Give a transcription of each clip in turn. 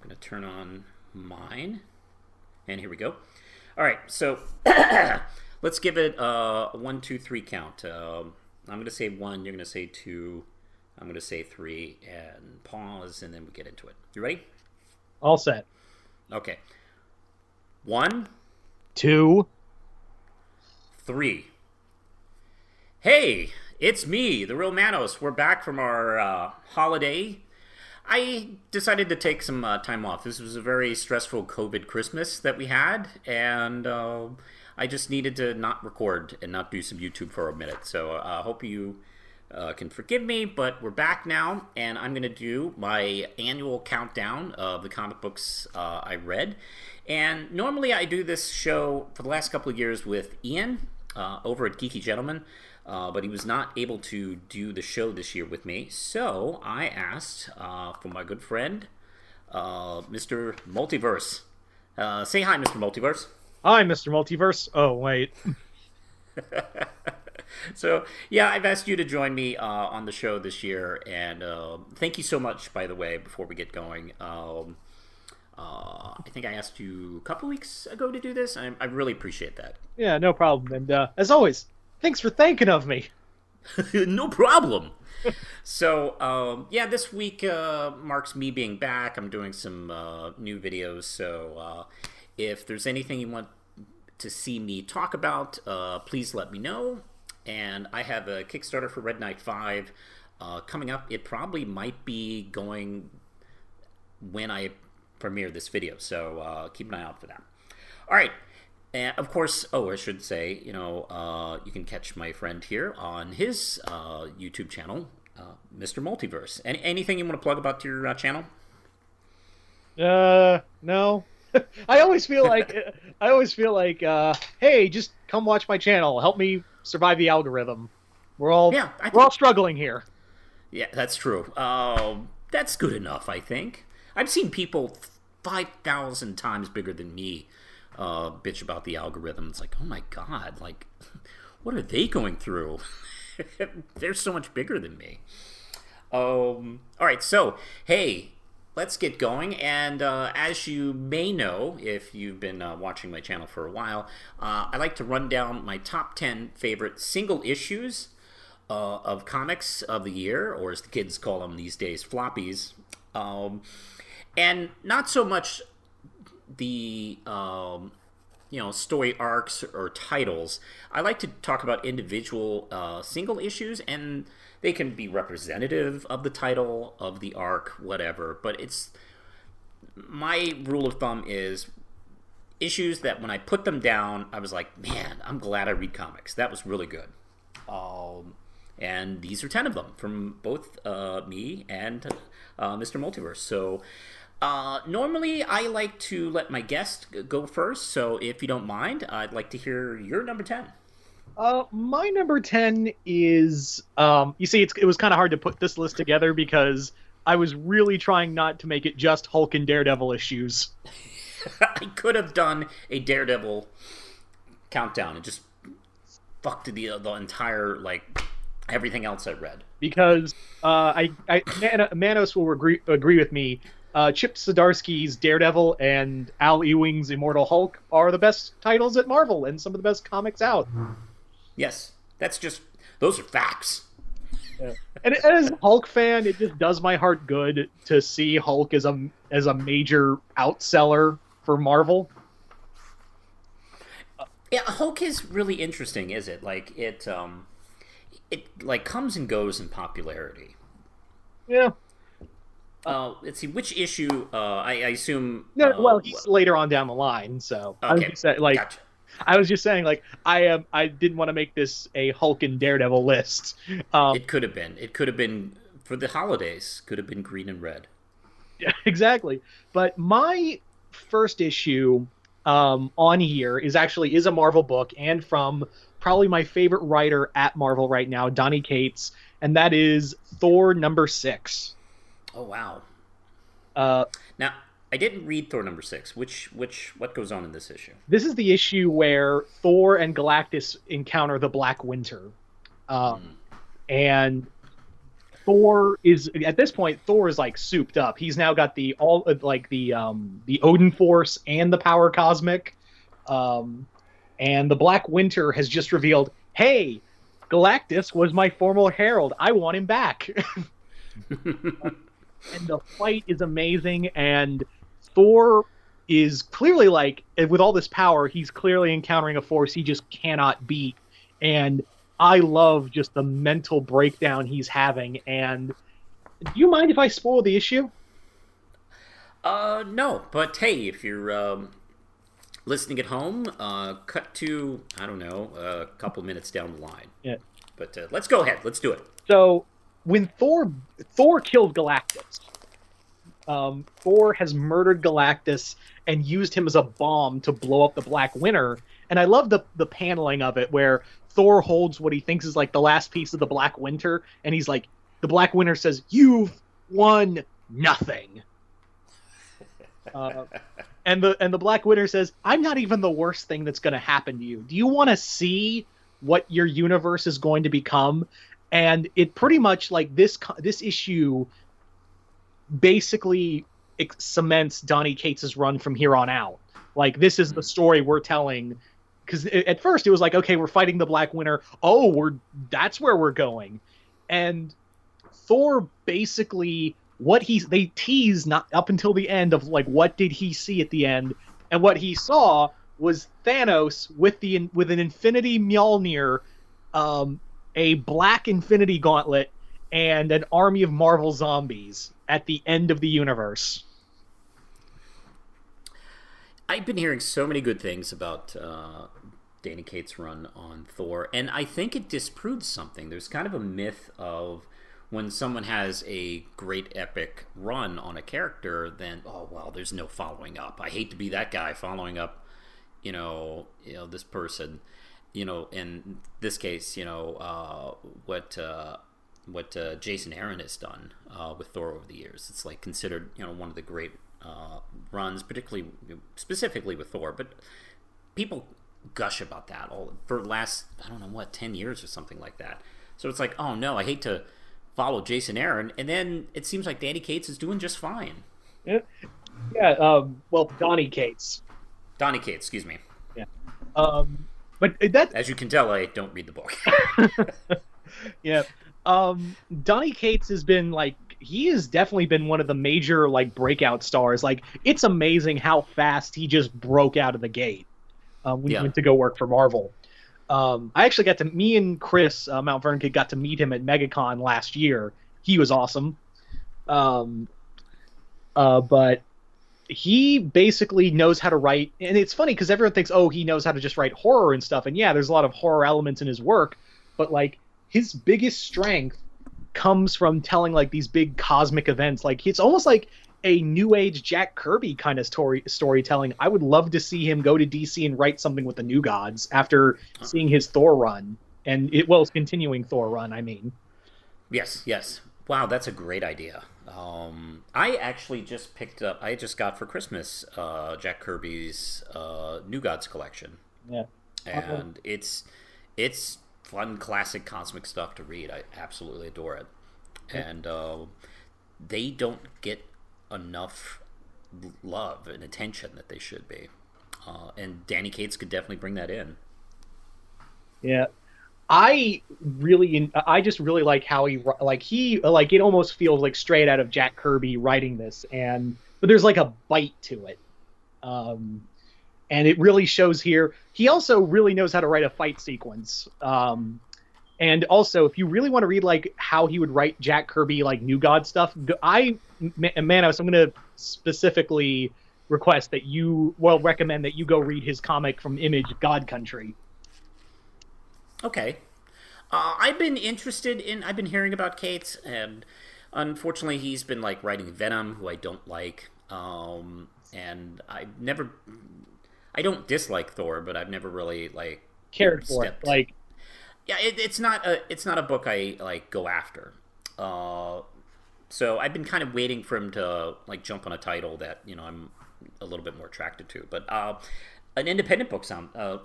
I'm going to turn on mine. And here we go. All right, so let's give it a 1, 2, 3 count. I'm going to say 1, you're going to say 2, I'm going to say 3, and pause, and then we get into it. You ready? All set. Okay. 1, 2, 3. Hey, it's me, the real Manos. We're back from our holiday. I decided to take some time off. This was a very stressful COVID Christmas that we had, and I just needed to not record and not do some YouTube for a minute. So I hope you can forgive me, but we're back now, and I'm going to do my annual countdown of the comic books I read. And normally I do this show for the last couple of years with Ian over at Geeky Gentleman. But he was not able to do the show this year with me, so I asked for my good friend, Mr. Multiverse. Say hi, Mr. Multiverse. Hi, Mr. Multiverse. Oh, wait. So, yeah, I've asked you to join me on the show this year, and thank you so much, by the way, before we get going. I think I asked you a couple weeks ago to do this. I really appreciate that. Yeah, no problem. And as always, thanks for thinking of me. No problem. So, yeah, this week marks me being back. I'm doing some new videos. So, if there's anything you want to see me talk about, please let me know. And I have a Kickstarter for Red Knight 5 coming up. It probably might be going when I premiere this video. So, keep an eye out for that. All right. And of course, I should say, you can catch my friend here on his YouTube channel, Mr. Multiverse. Anything you want to plug about your channel? No. I always feel like, hey, just come watch my channel. Help me survive the algorithm. We're all struggling here. Yeah, that's true. That's good enough, I think. I've seen people 5,000 times bigger than me bitch about the algorithm. It's like, oh my god, like, what are they going through? They're so much bigger than me. All right, so hey, let's get going. And as you may know, if you've been watching my channel for a while, I like to run down my top 10 favorite single issues of comics of the year, or as the kids call them these days, floppies. And not so much the story arcs or titles. I like to talk about individual single issues, and they can be representative of the title, of the arc, whatever. But it's my rule of thumb is issues that when I put them down, I was like, man, I'm glad I read comics. That was really good. And these are 10 of them from both me and Mr. Multiverse. So normally I like to let my guest go first, so if you don't mind, I'd like to hear your number 10. My number 10 is, you see, it was kind of hard to put this list together because I was really trying not to make it just Hulk and Daredevil issues. I could have done a Daredevil countdown and just fucked the entire, like, everything else I read. Because Manos will agree with me. Chip Zdarsky's Daredevil and Al Ewing's Immortal Hulk are the best titles at Marvel and some of the best comics out. Yes, those are facts. Yeah. And as a Hulk fan, it just does my heart good to see Hulk as a major outseller for Marvel. Yeah, Hulk is really interesting, is it? Like it like comes and goes in popularity. Yeah. Let's see, which issue, I assume... No, well, he's later on down the line, so... Okay, gotcha. I was just saying, like, I didn't want to make this a Hulk and Daredevil list. It could have been. It could have been, for the holidays, could have been green and red. Yeah, exactly. But my first issue on here is a Marvel book, and from probably my favorite writer at Marvel right now, Donny Cates, and that is Thor number 6. Oh wow! Now I didn't read Thor number 6. What goes on in this issue? This is the issue where Thor and Galactus encounter the Black Winter, and Thor is at this point. Thor is like souped up. He's now got the Odin Force and the Power Cosmic, and the Black Winter has just revealed, "Hey, Galactus was my former herald. I want him back." And the fight is amazing, and Thor is clearly like, with all this power, he's clearly encountering a force he just cannot beat. And I love just the mental breakdown he's having. And do you mind if I spoil the issue? No, but hey, if you're listening at home, cut to, I don't know, a couple minutes down the line. Yeah. But let's go ahead. Let's do it. So when Thor kills Galactus, Thor has murdered Galactus and used him as a bomb to blow up the Black Winter. And I love the paneling of it where Thor holds what he thinks is like the last piece of the Black Winter, and he's like, the Black Winter says, "You've won nothing." And the Black Winter says, "I'm not even the worst thing that's going to happen to you. Do you want to see what your universe is going to become?" And it pretty much, like, this issue basically cements Donny Cates' run from here on out. Like, this is the story we're telling. Because at first it was like, okay, we're fighting the Black Winter. Oh, that's where we're going. And Thor basically, they tease not up until the end of, like, what did he see at the end, and what he saw was Thanos with an Infinity Mjolnir, a black Infinity Gauntlet, and an army of Marvel zombies at the end of the universe. I've been hearing so many good things about Donny Cates' run on Thor, and I think it disproves something. There's kind of a myth of when someone has a great epic run on a character, then, oh, well, there's no following up. I hate to be that guy following up, this person. In this case, what Jason Aaron has done with Thor over the years. It's like considered, one of the great runs, specifically with Thor. But people gush about that for the last, I don't know what, 10 years or something like that. So it's like, oh no, I hate to follow Jason Aaron, and then it seems like Donny Cates is doing just fine. Yeah. Well, Donny Cates. Donny Cates, excuse me. Yeah. But that, as you can tell, I don't read the book. Yeah. Donny Cates has been, like, he has definitely been one of the major, like, breakout stars. Like, it's amazing how fast he just broke out of the gate when he went to go work for Marvel. I actually me and Chris Mount Vernon Kid got to meet him at MegaCon last year. He was awesome. But he basically knows how to write, and it's funny because everyone thinks, oh, he knows how to just write horror and stuff, and yeah, there's a lot of horror elements in his work, but, like, his biggest strength comes from telling, like, these big cosmic events. Like, it's almost like a new age Jack Kirby kind of storytelling. I would love to see him go to DC and write something with the New Gods after seeing his Thor run, and his continuing Thor run, I mean. Yes. Wow, that's a great idea. I actually just got for Christmas Jack Kirby's New Gods collection. Yeah. And it's fun, classic cosmic stuff to read. I absolutely adore it. Yeah. And they don't get enough love and attention that they should be. And Donny Cates could definitely bring that in. Yeah. I just really like how it almost feels like straight out of Jack Kirby writing this, but there's like a bite to it. And it really shows here. He also really knows how to write a fight sequence. And also, if you really want to read, like, how he would write Jack Kirby, like, New God stuff, Manos, I'm going to specifically recommend that you go read his comic from Image, God Country. Okay. I've been hearing about Cates, and unfortunately he's been, like, writing Venom, who I don't like. And I don't dislike Thor, but I've never really, like, cared for it. Like, yeah, it's not a book I, like, go after. So I've been kind of waiting for him to, like, jump on a title that, I'm a little bit more attracted to. But an independent book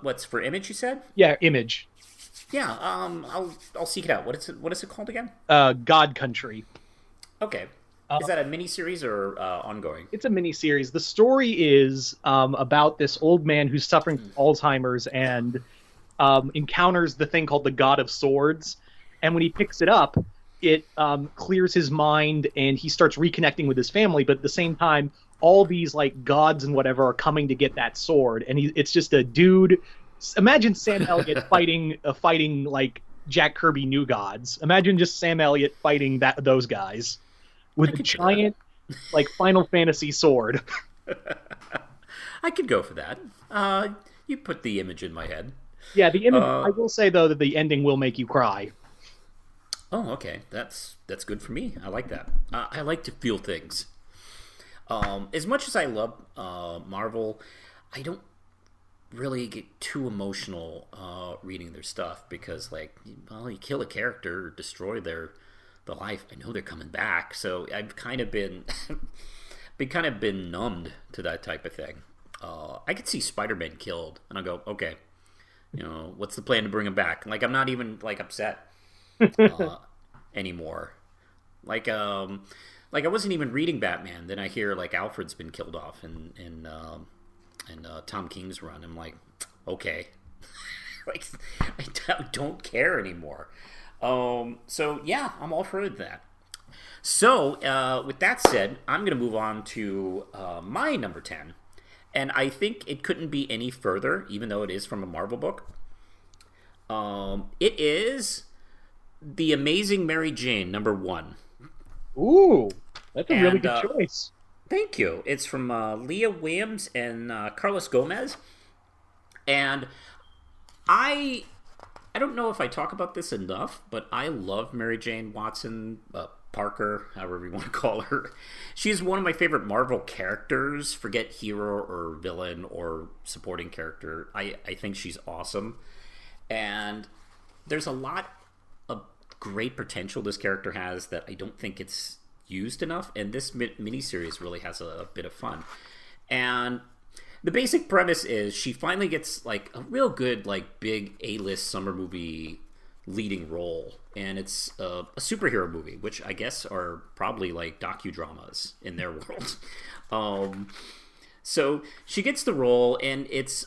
what's for Image, you said? Yeah, Image. Yeah, I'll seek it out. What is it called again? God Country. Okay. Is that a miniseries or ongoing? It's a miniseries. The story is about this old man who's suffering from Alzheimer's and encounters the thing called the God of Swords. And when he picks it up, it clears his mind and he starts reconnecting with his family. But at the same time, all these like gods and whatever are coming to get that sword. And it's just a dude. Imagine Sam Elliott fighting like Jack Kirby New Gods. Imagine just Sam Elliott fighting those guys with a giant like Final Fantasy sword. I could go for that. You put the image in my head. Yeah, the image. I will say though that the ending will make you cry. Oh, okay. That's good for me. I like that. I like to feel things. As much as I love Marvel, I don't really get too emotional reading their stuff because, like, well, you kill a character or destroy their life. I know they're coming back, so I've kind of been been numbed to that type of thing. I could see Spider-Man killed, and I'll go, okay, what's the plan to bring him back? Like, I'm not even like upset anymore. Like I wasn't even reading Batman. Then I hear like Alfred's been killed off in Tom King's run. I'm like, okay, like I don't care anymore. So yeah, I'm all for that. So with that said, I'm gonna move on to my number 10, and I think it couldn't be any further, even though it is from a Marvel book. It is The Amazing Mary Jane, number 1. Ooh, that's a really good choice. Thank you. It's from Leah Williams and Carlos Gomez. And I don't know if I talk about this enough, but I love Mary Jane Watson, Parker, however you want to call her. She's one of my favorite Marvel characters. Forget hero or villain or supporting character. I think she's awesome. And there's a lot of great potential this character has that I don't think it's used enough, and this miniseries really has a bit of fun. And the basic premise is she finally gets like a real good like big A-list summer movie leading role, and it's a superhero movie, which I guess are probably like docudramas in their world. So she gets the role, and it's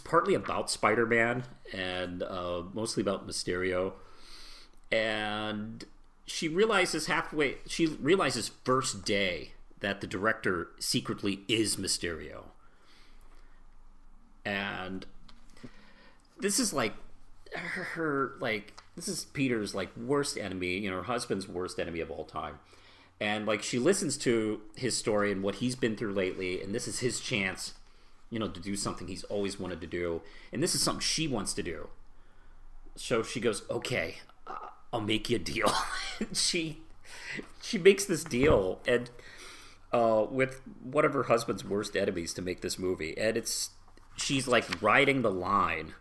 partly about Spider-Man and mostly about Mysterio. And she realizes first day that the director secretly is Mysterio. And this is like this is Peter's like worst enemy, her husband's worst enemy of all time. And like she listens to his story and what he's been through lately, and this is his chance, to do something he's always wanted to do. And this is something she wants to do. So she goes, okay, I'll make you a deal. she makes this deal and with one of her husband's worst enemies to make this movie. And she's like riding the line.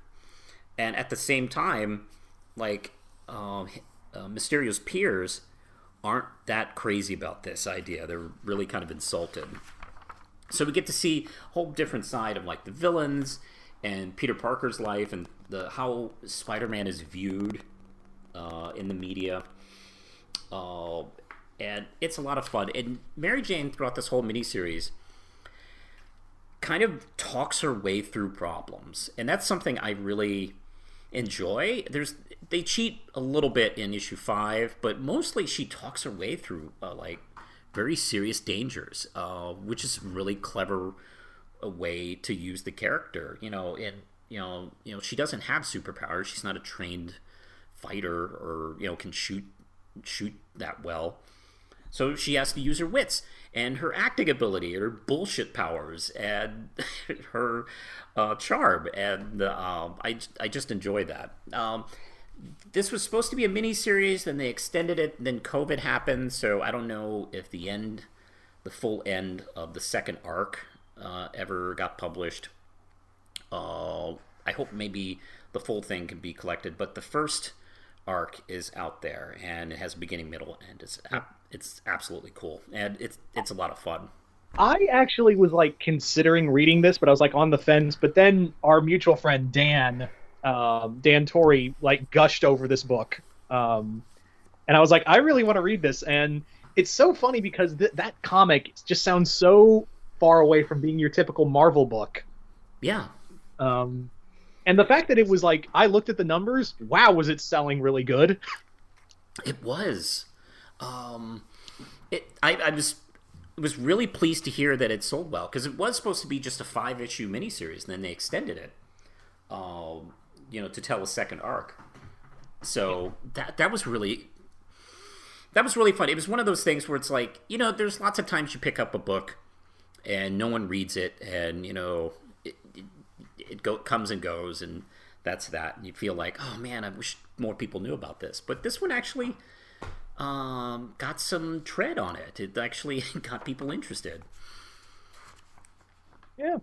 And at the same time, like Mysterio's peers aren't that crazy about this idea. They're really kind of insulted. So we get to see a whole different side of like the villains and Peter Parker's life and how Spider-Man is viewed in the media. And it's a lot of fun. And Mary Jane, throughout this whole miniseries, kind of talks her way through problems. And that's something I really enjoy. They cheat a little bit in issue 5, but mostly she talks her way through like very serious dangers, which is really clever a way to use the character. And she doesn't have superpowers. She's not a trained fighter or can shoot that well. So she has to use her wits and her acting ability, her bullshit powers, and her charm. And I just enjoy that. This was supposed to be a mini-series, then they extended it, and then COVID happened, so I don't know if the full end of the second arc ever got published. I hope maybe the full thing can be collected, but the first arc is out there, and it has a beginning, middle, and it's absolutely cool, and it's a lot of fun. I actually was like considering reading this, but I was like on the fence. But then our mutual friend Dan Dan Torrey like gushed over this book, and I was like, I really want to read this. And it's so funny because that comic just sounds so far away from being your typical Marvel book. Yeah. And the fact that it was like, I looked at the numbers, wow, was it selling really good? It was. I was really pleased to hear that it sold well, because it was supposed to be just a 5-issue miniseries, and then they extended it, to tell a second arc. So that was really fun. It was one of those things where it's like, there's lots of times you pick up a book and no one reads it, and it comes and goes, and that's that. And you feel like, oh man, I wish more people knew about this. But this one actually got some tread on it. It actually got people interested. Yeah.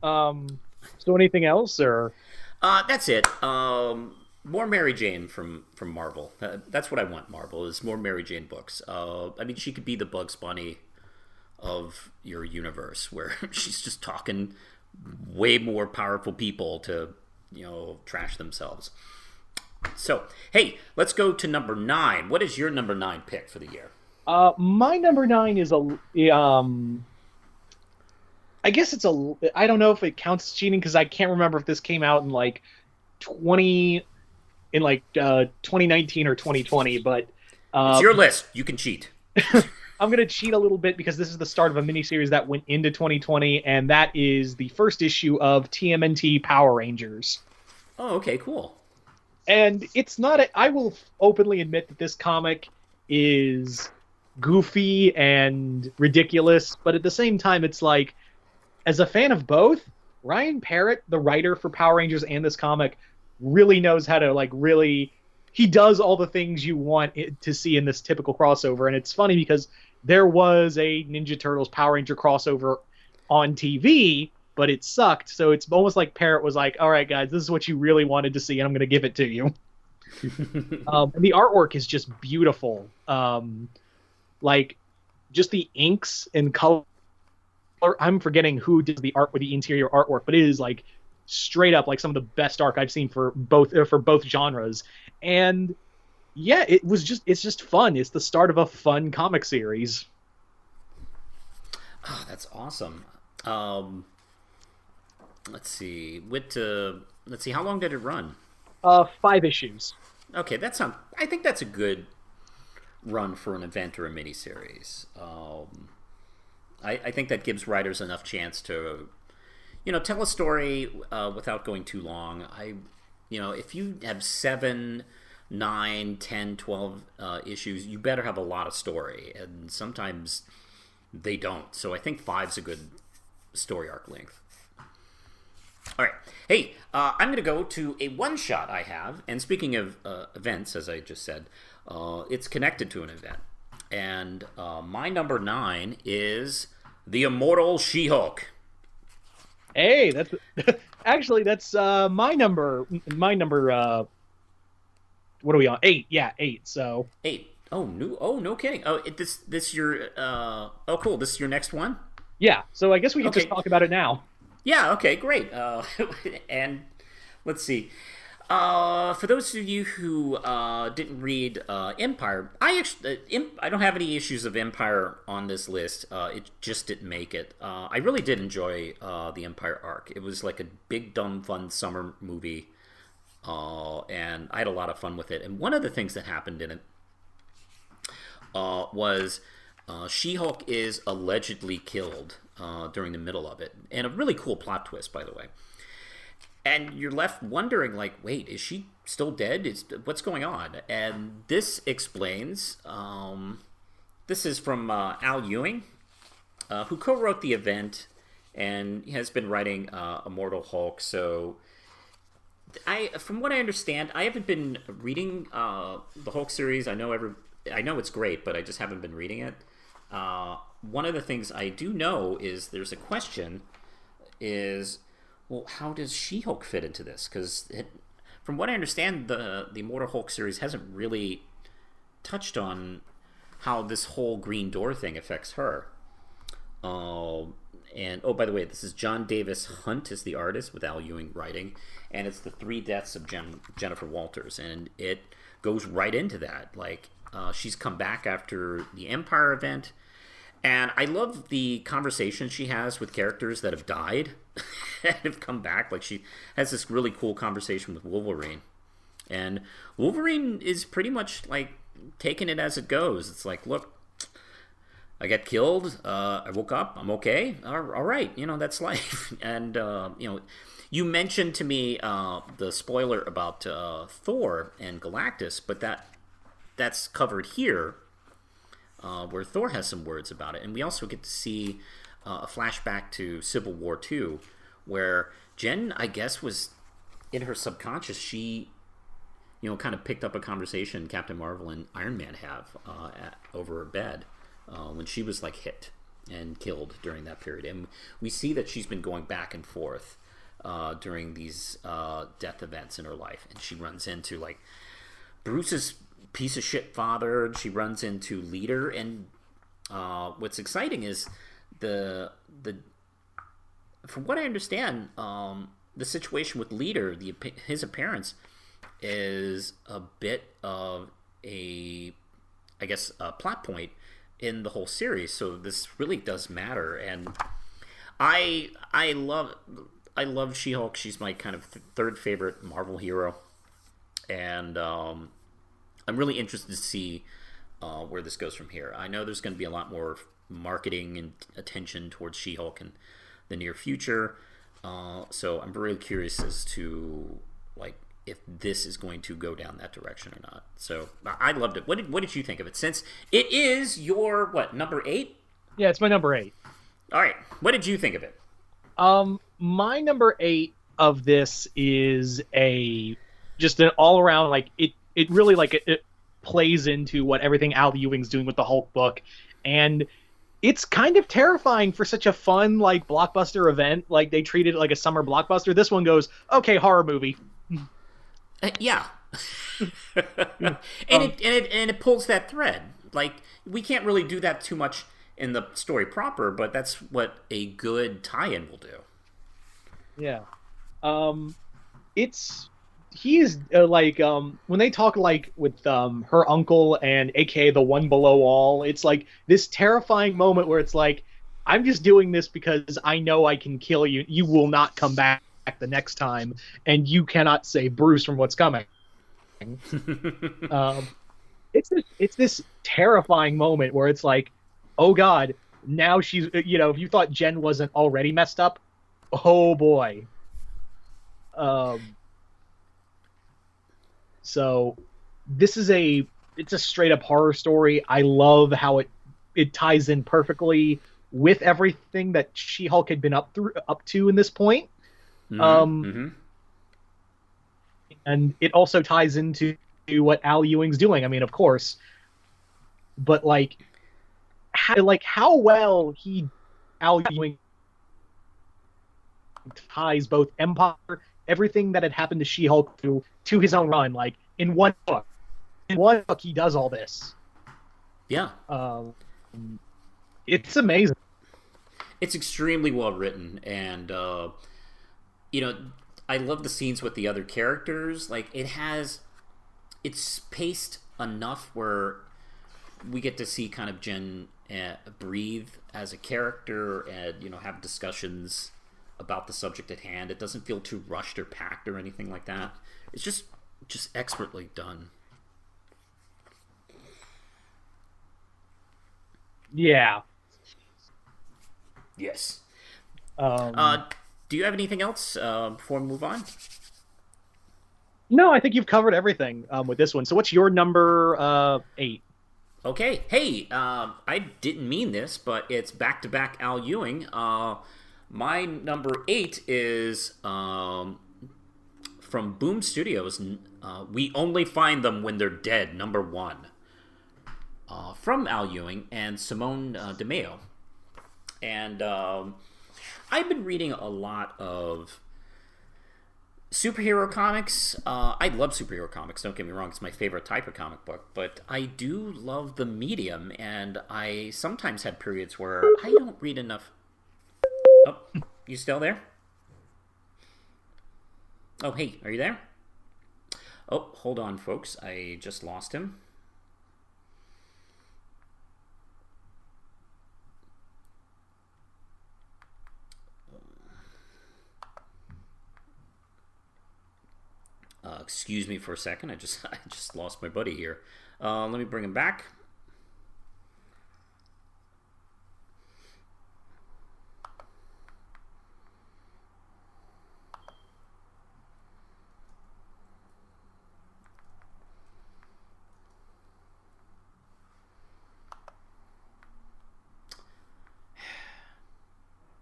So anything else, or? That's it. More Mary Jane from Marvel. That's what I want. Marvel is more Mary Jane books. She could be the Bugs Bunny of your universe, where she's just talking way more powerful people to trash themselves. So hey, let's go to number 9. What is your number 9 pick for the year? My number 9 is I guess it's I don't know if it counts as cheating, because I can't remember if this came out in 2019 or 2020, but it's your list. You can cheat. I'm going to cheat a little bit because this is the start of a miniseries that went into 2020, and that is the first issue of TMNT Power Rangers. Oh, okay, cool. And it's not I will openly admit that this comic is goofy and ridiculous, but at the same time, it's like, as a fan of both, Ryan Parrott, the writer for Power Rangers and this comic, really knows how to he does all the things you want to see in this typical crossover. And it's funny because there was a Ninja Turtles Power Ranger crossover on TV, but it sucked. So it's almost like Parrott was like, all right, guys, this is what you really wanted to see, and I'm going to give it to you. And the artwork is just beautiful. Just the inks and color. I'm forgetting who did the art with the interior artwork, but it is straight up some of the best art I've seen for both genres. And yeah, it's just fun. It's the start of a fun comic series. Oh, that's awesome. Let's see. How long did it run? 5 issues. Okay, I think that's a good run for an event or a miniseries. I think that gives writers enough chance to, tell a story without going too long. If you have 7, 9, 10, 12 issues, you better have a lot of story, and sometimes they don't. So I think 5's a good story arc length. All right. Hey, I'm going to go to a one-shot I have, and speaking of events, as I just said, it's connected to an event. And my number 9 is the Immortal She-Hulk. Hey, that's actually my number. What are we on? 8. Yeah, 8. So 8. Oh, no kidding. Oh, this your oh, cool. This is your next one? Yeah. So I guess we can just talk about it now. Yeah. Okay. Great. And let's see. For those of you who didn't read Empire, I don't have any issues of Empire on this list. It just didn't make it. I really did enjoy the Empire arc. It was like a big, dumb, fun summer movie, and I had a lot of fun with it. And one of the things that happened in it was She-Hulk is allegedly killed during the middle of it, and a really cool plot twist, by the way. And you're left wondering, wait, is she still dead? What's going on? And this explains. This is from Al Ewing, who co-wrote the event and has been writing Immortal Hulk. So, from what I understand, I haven't been reading the Hulk series. I know it's great, but I just haven't been reading it. One of the things I do know is there's a question is, well, how does She-Hulk fit into this? Because from what I understand, the Immortal Hulk series hasn't really touched on how this whole Green Door thing affects her. And oh, by the way, this is John Davis Hunt is the artist with Al Ewing writing, and it's the three deaths of Jennifer Walters, and it goes right into that. Like she's come back after the Empire event, and I love the conversation she has with characters that have died and have come back. Like she has this really cool conversation with Wolverine, and Wolverine is pretty much like taking it as it goes. It's like, look, I got killed. I woke up. I'm okay. All right. That's life. And, you mentioned to me the spoiler about Thor and Galactus, but that's covered here where Thor has some words about it. And we also get to see a flashback to Civil War II where Jen, I guess, was in her subconscious. She, kind of picked up a conversation Captain Marvel and Iron Man have over her bed. When she was like hit and killed during that period. And we see that she's been going back and forth during these death events in her life. And she runs into like Bruce's piece of shit father. She runs into Leader. And what's exciting is the from what I understand, the situation with Leader, his appearance is a bit of a plot point in the whole series, so this really does matter. And I love She-Hulk. She's my kind of third favorite Marvel hero, and I'm really interested to see where this goes from here. I know there's going to be a lot more marketing and attention towards She-Hulk in the near future, so I'm really curious as to like if this is going to go down that direction or not. So I loved it. What did you think of it? Since it is your number 8? Yeah, it's my number 8. All right, what did you think of it? My number 8 of this is just an all around like it really like it plays into what everything Al Ewing's doing with the Hulk book, and it's kind of terrifying for such a fun like blockbuster event. Like they treated it like a summer blockbuster. This one goes, okay, horror movie. Yeah. and it pulls that thread. Like we can't really do that too much in the story proper, but that's what a good tie-in will do. Yeah. He's like when they talk like with her uncle and aka the one below all, it's like this terrifying moment where it's like, I'm just doing this because I know I can kill you. You will not come back the next time, and you cannot save Bruce from what's coming. It's this terrifying moment where it's like, oh god, now she's if you thought Jen wasn't already messed up, oh boy. So this is it's a straight up horror story. I love how it ties in perfectly with everything that She-Hulk had been up to in this point. And it also ties into what Al Ewing's doing. I mean, of course, but how well Al Ewing ties both Empire, everything that had happened to She-Hulk to his own run. Like in one book, he does all this. Yeah, it's amazing. It's extremely well written, and I love the scenes with the other characters. Like it's paced enough where we get to see kind of Jen breathe as a character and have discussions about the subject at hand. It doesn't feel too rushed or packed or anything like that. It's just expertly done. Yeah. Yes. Do you have anything else before we move on? No, I think you've covered everything with this one. So what's your number 8? Okay. Hey, I didn't mean this, but it's back-to-back Al Ewing. My number 8 is from Boom Studios. We Only Find Them When They're Dead, number 1. From Al Ewing and Simone DeMeo. And I've been reading a lot of superhero comics. I love superhero comics, don't get me wrong. It's my favorite type of comic book. But I do love the medium, and I sometimes have periods where I don't read enough. Oh, you still there? Oh, hey, are you there? Oh, hold on, folks. I just lost him. Excuse me for a second. I just lost my buddy here. Let me bring him back.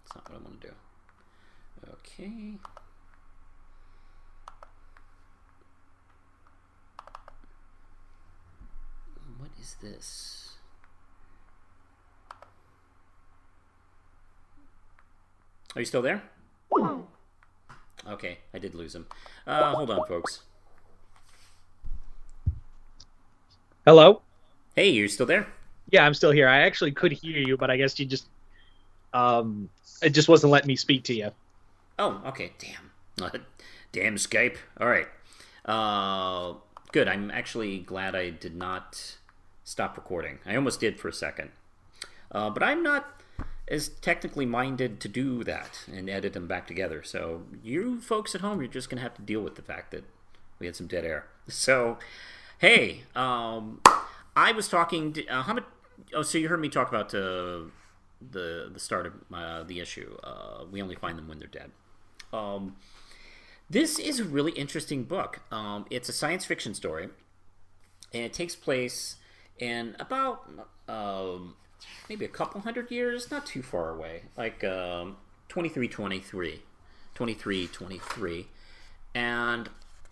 That's not what I want to do. Okay. What is this? Are you still there? Okay, I did lose him. Hold on, folks. Hello? Hey, you're still there? Yeah, I'm still here. I actually could hear you, but I guess you just it just wasn't letting me speak to you. Oh, okay. Damn. Damn Skype. All right. Good. I'm actually glad I did not stop recording. I almost did for a second. But I'm not as technically minded to do that and edit them back together. So you folks at home, you're just going to have to deal with the fact that we had some dead air. So, hey, I was talking to, how much, oh, so you heard me talk about the start of the issue. We only find them when they're dead. This is a really interesting book. It's a science fiction story, and it takes place in about maybe a couple hundred years, not too far away, like 2323, and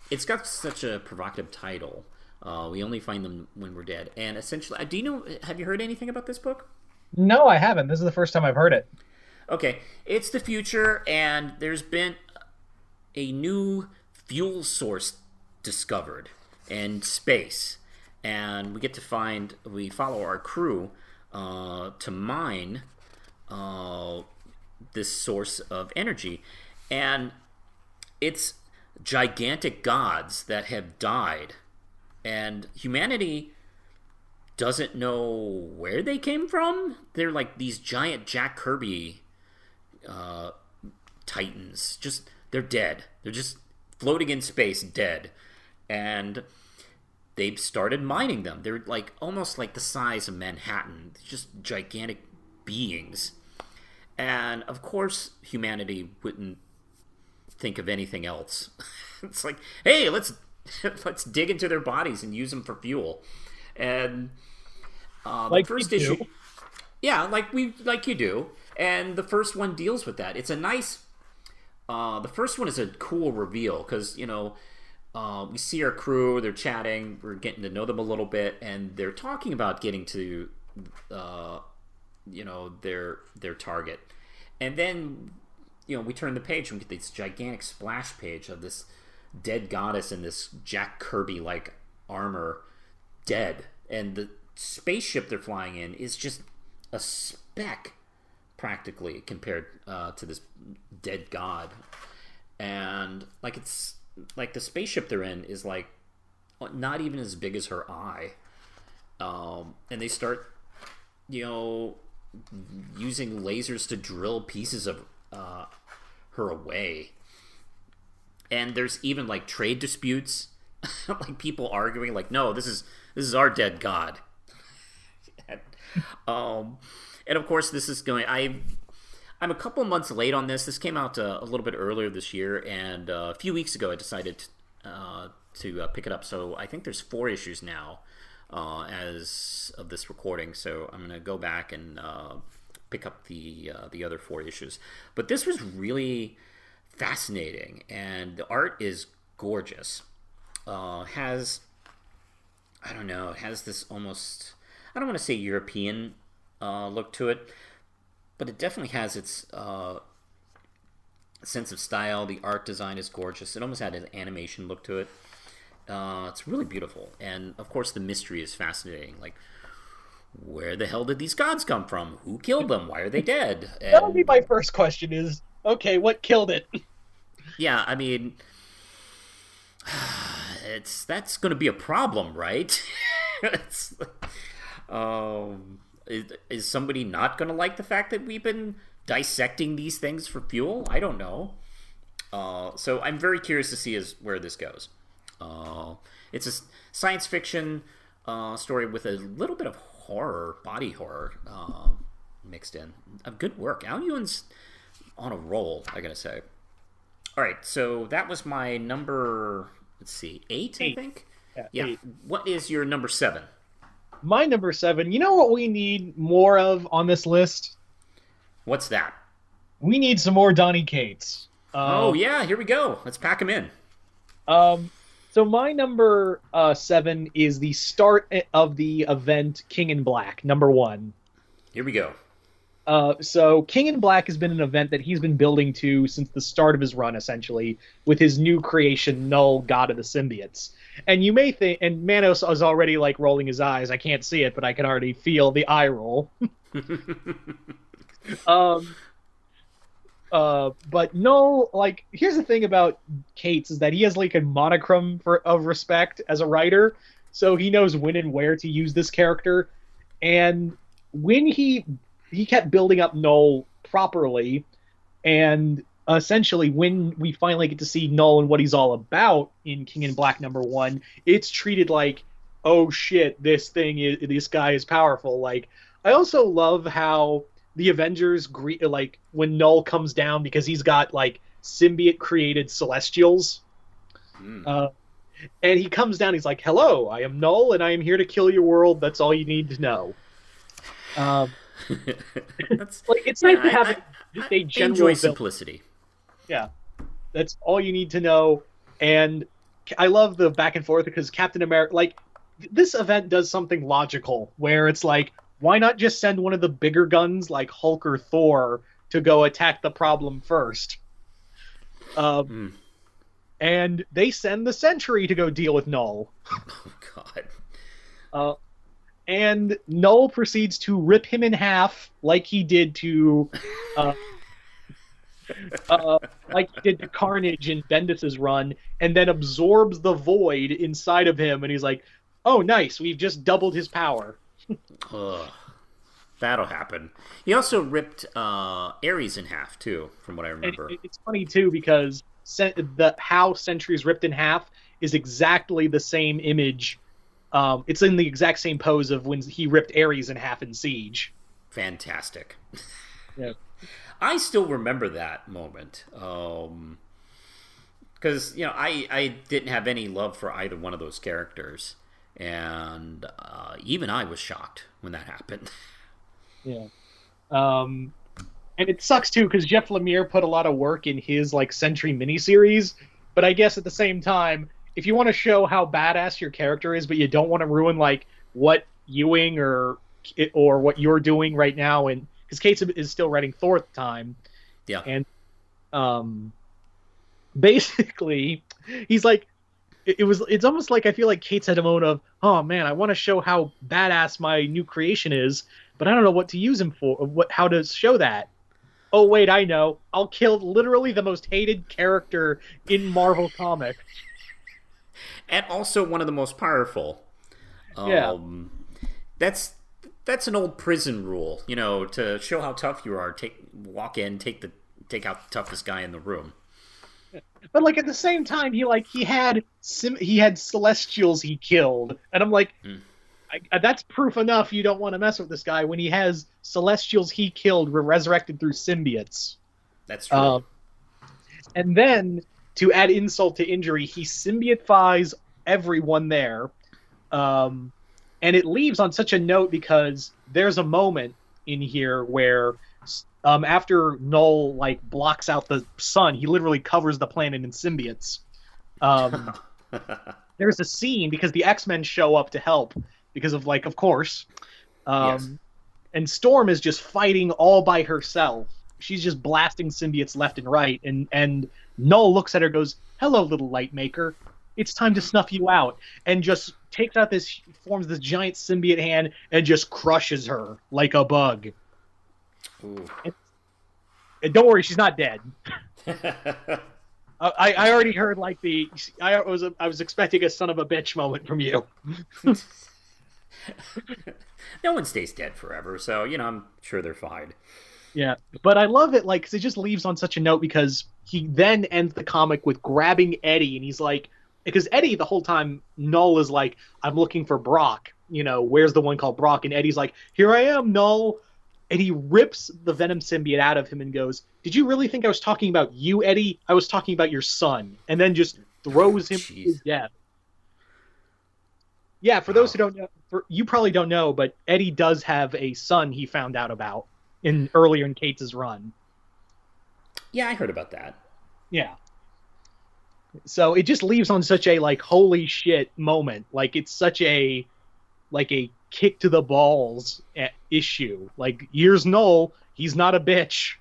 it's got such a provocative title. We only find them when we're dead, and essentially, have you heard anything about this book? No, I haven't. This is the first time I've heard it. Okay, it's the future, and there's been a new fuel source discovered in space, and we follow our crew to mine this source of energy, and it's gigantic gods that have died, and humanity doesn't know where they came from. They're like these giant Jack Kirby titans. They're dead. They're just floating in space, dead. And they've started mining them. They're like almost like the size of Manhattan. Just gigantic beings. And of course, humanity wouldn't think of anything else. It's like, hey, let's dig into their bodies and use them for fuel. And like the first issue, yeah, like you do. And the first one deals with that. It's a nice. The first one is a cool reveal because we see our crew. They're chatting. We're getting to know them a little bit, and they're talking about getting to, their target. And then, we turn the page and we get this gigantic splash page of this dead goddess in this Jack Kirby-like armor, dead, and the spaceship they're flying in is just a speck practically compared to this dead god. And it's like the spaceship they're in is like not even as big as her eye. And they start using lasers to drill pieces of her away. And there's even like trade disputes, like people arguing like, no, this is our dead god. And of course, this is going. I'm a couple months late on this. This came out a little bit earlier this year, and a few weeks ago, I decided to pick it up. So I think there's 4 issues now as of this recording. So I'm going to go back and pick up the other 4 issues. But this was really fascinating, and the art is gorgeous. It has this almost, I don't want to say European look to it, but it definitely has its sense of style. The art design is gorgeous. It almost had an animation look to it. It's really beautiful, and of course the mystery is fascinating. Like, where the hell did these gods come from? Who killed them? Why are they dead? And, That'll be my first question is, okay, what killed it? yeah, I mean, that's going to be a problem, right? it's, is somebody not going to like the fact that we've been dissecting these things for fuel? I don't know. So I'm very curious to see where this goes. It's a science fiction story with a little bit of horror, body horror mixed in. Good work. Al Ewing's on a roll, I gotta say. All right, so that was my number, let's see, 8, I think? Yeah. 8. What is your number 7? My number 7, you know what we need more of on this list? What's that? We need some more Donny Cates. Oh, yeah, here we go. Let's pack them in. So my number 7 is the start of the event King in Black, number 1. Here we go. So King in Black has been an event that he's been building to since the start of his run, essentially, with his new creation, Null, God of the Symbiotes. And you may think, and Manos is already like rolling his eyes. I can't see it, but I can already feel the eye roll. But Null, like, here's the thing about Cates is that he has like a monochrome of respect as a writer, so he knows when and where to use this character. And when he kept building up Null properly, and essentially when we finally get to see Null and what he's all about in King in Black number 1, it's treated like, oh shit, this guy is powerful. Like, I also love how the Avengers like when Null comes down because he's got like symbiote created Celestials. And he comes down, he's like, hello, I am Null and I am here to kill your world. That's all you need to know. It's nice to have a general enjoy simplicity. Yeah, that's all you need to know. And I love the back and forth because Captain America, like, this event does something logical where it's like, why not just send one of the bigger guns like Hulk or Thor to go attack the problem first? And they send the Sentry to go deal with Null. Oh God. And Null proceeds to rip him in half like he did to Carnage in Bendis's run, and then absorbs the void inside of him, and he's like, oh nice, we've just doubled his power. That'll happen. He also ripped Ares in half too, from what I remember. It's funny too because how Sentry's ripped in half is exactly the same image. It's in the exact same pose of when he ripped Ares in half in Siege. Fantastic. Yeah. I still remember that moment. Because, I didn't have any love for either one of those characters. And even I was shocked when that happened. Yeah. And it sucks, too, because Jeff Lemire put a lot of work in his, like, Sentry miniseries. But I guess at the same time, if you want to show how badass your character is, but you don't want to ruin, like, what Ewing or what you're doing right now, and because Cates is still writing Thor at the time. Yeah. And basically, he's like, it's almost like I feel like Cates had a moment of, oh man, I want to show how badass my new creation is, but I don't know what to use him for, how to show that. Oh wait, I know. I'll kill literally the most hated character in Marvel Comics. And also one of the most powerful. Yeah. That's an old prison rule, to show how tough you are. Walk in, take out the toughest guy in the room. But like at the same time, he had Celestials he killed, and I'm like, that's proof enough you don't want to mess with this guy when he has Celestials he killed resurrected through symbiotes. That's true. And then to add insult to injury, he symbiotifies everyone there. And it leaves on such a note because there's a moment in here where after Null like blocks out the sun, he literally covers the planet in symbiotes. There's a scene because the X-Men show up to help because of of course. Yes. And Storm is just fighting all by herself. She's just blasting symbiotes left and right, and Null looks at her and goes, hello, little light maker. It's time to snuff you out. And just takes out forms this giant symbiote hand and just crushes her like a bug. Ooh. And don't worry, she's not dead. I already heard like I was expecting a son of a bitch moment from you. No one stays dead forever, so I'm sure they're fine. Yeah, but I love it, like, because it just leaves on such a note, because he then ends the comic with grabbing Eddie, and he's like, because Eddie the whole time, Null is like, I'm looking for Brock, where's the one called Brock? And Eddie's like, here I am, Null. And he rips the Venom symbiote out of him and goes, did you really think I was talking about you, Eddie? I was talking about your son. And then just throws him to his death. Yeah, for those who don't know, you probably don't know, but Eddie does have a son he found out about earlier in Cates' run. Yeah, I heard about that. Yeah. So it just leaves on such a, like, holy shit moment. Like, it's such a kick to the balls issue. Like, here's Null. He's not a bitch.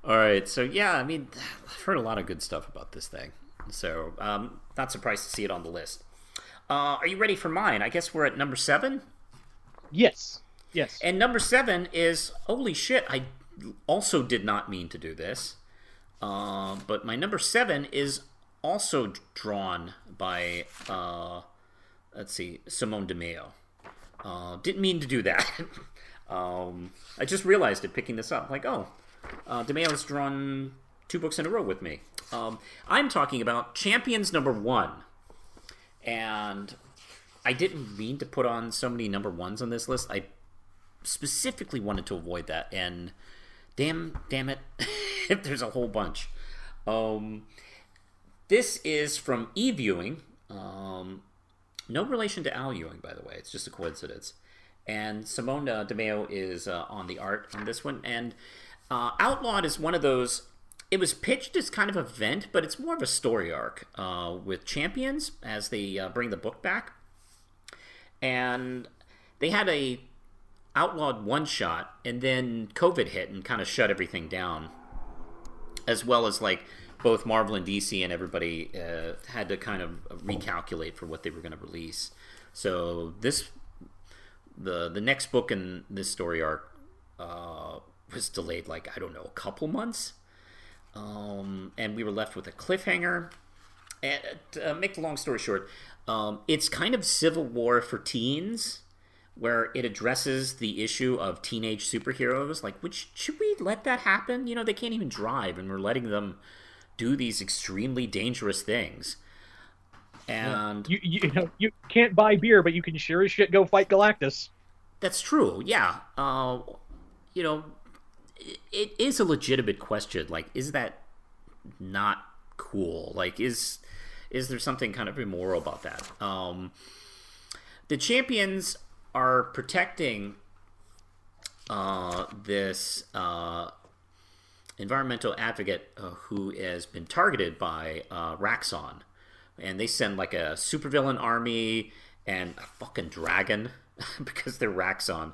All right. So, yeah, I mean, I've heard a lot of good stuff about this thing. So, not surprised to see it on the list. Are you ready for mine? I guess we're at number 7? Yes. And number 7 is, holy shit, I also did not mean to do this. But my number 7 is also drawn by, Simone DeMeo. Didn't mean to do that. I just realized it picking this up. Like, DeMeo's drawn 2 books in a row with me. I'm talking about Champions number 1. And I didn't mean to put on so many number 1s on this list. I specifically wanted to avoid that. And damn it, there's a whole bunch. This is from E-Viewing. No relation to Al Ewing, by the way. It's just a coincidence. And Simone DeMeo is on the art on this one. And Outlawed is one of those... It was pitched as kind of an event, but it's more of a story arc with Champions as they bring the book back. And they had a Outlawed one-shot, and then COVID hit and kind of shut everything down. As well as, like, both Marvel and DC and everybody had to kind of recalculate for what they were going to release. So the next book in this story arc was delayed, like, I don't know, a couple months. And we were left with a cliffhanger. And to make the long story short, it's kind of Civil War for teens, where it addresses the issue of teenage superheroes. Like, should we let that happen? They can't even drive, and we're letting them do these extremely dangerous things. And you can't buy beer, but you can sure as shit go fight Galactus. That's true. Yeah. It is a legitimate question. Like, is that not cool? Like, is there something kind of immoral about that? The Champions are protecting this environmental advocate who has been targeted by Raxxon. And they send, like, a supervillain army and a fucking dragon because they're Raxxon.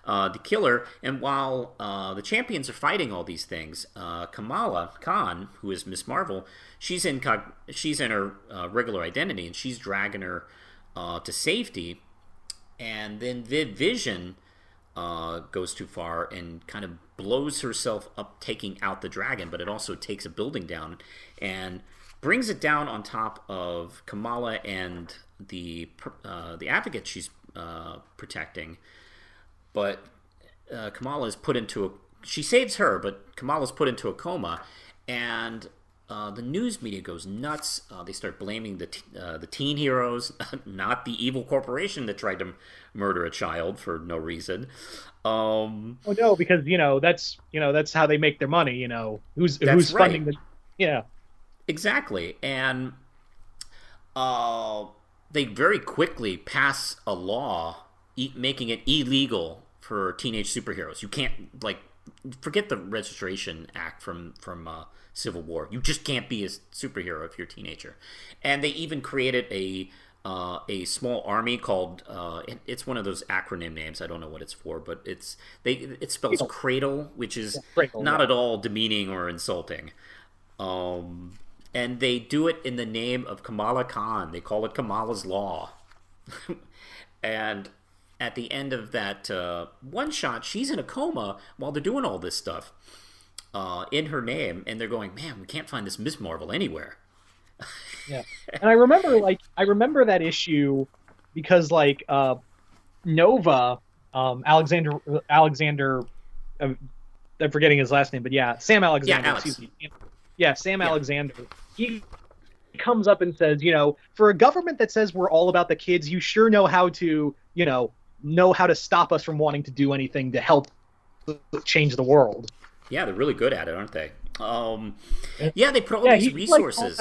The killer, and while the Champions are fighting all these things, Kamala Khan, who is Miss Marvel, she's in her regular identity, and she's dragging her to safety, and then Vision goes too far and kind of blows herself up, taking out the dragon, but it also takes a building down and brings it down on top of Kamala and the advocate she's protecting. But Kamala is put into she saves her, but Kamala's put into a coma, and the news media goes nuts. They start blaming the teen heroes, not the evil corporation that tried to murder a child for no reason. Oh no, because that's how they make their money. Who's funding the exactly, and they very quickly pass a law making it illegal for teenage superheroes. You can't, like, forget the Registration Act from Civil War. You just can't be a superhero if you're a teenager. And they even created a small army called it's one of those acronym names. I don't know what it's for, but it spells Cradle, which is not at all demeaning or insulting. And and they do it in the name of Kamala Khan. They call it Kamala's Law. And at the end of that one shot, she's in a coma while they're doing all this stuff in her name, and they're going, man, we can't find this Miss Marvel anywhere. Yeah, and I remember that issue because Nova, Alexander, I'm forgetting his last name, but yeah, Sam Alexander. Yeah, Alex. Excuse me. Yeah, Sam Alexander. He comes up and says, for a government that says we're all about the kids, you sure know how to, know how to stop us from wanting to do anything to help change the world. Yeah, they're really good at it, aren't they? They put all these resources.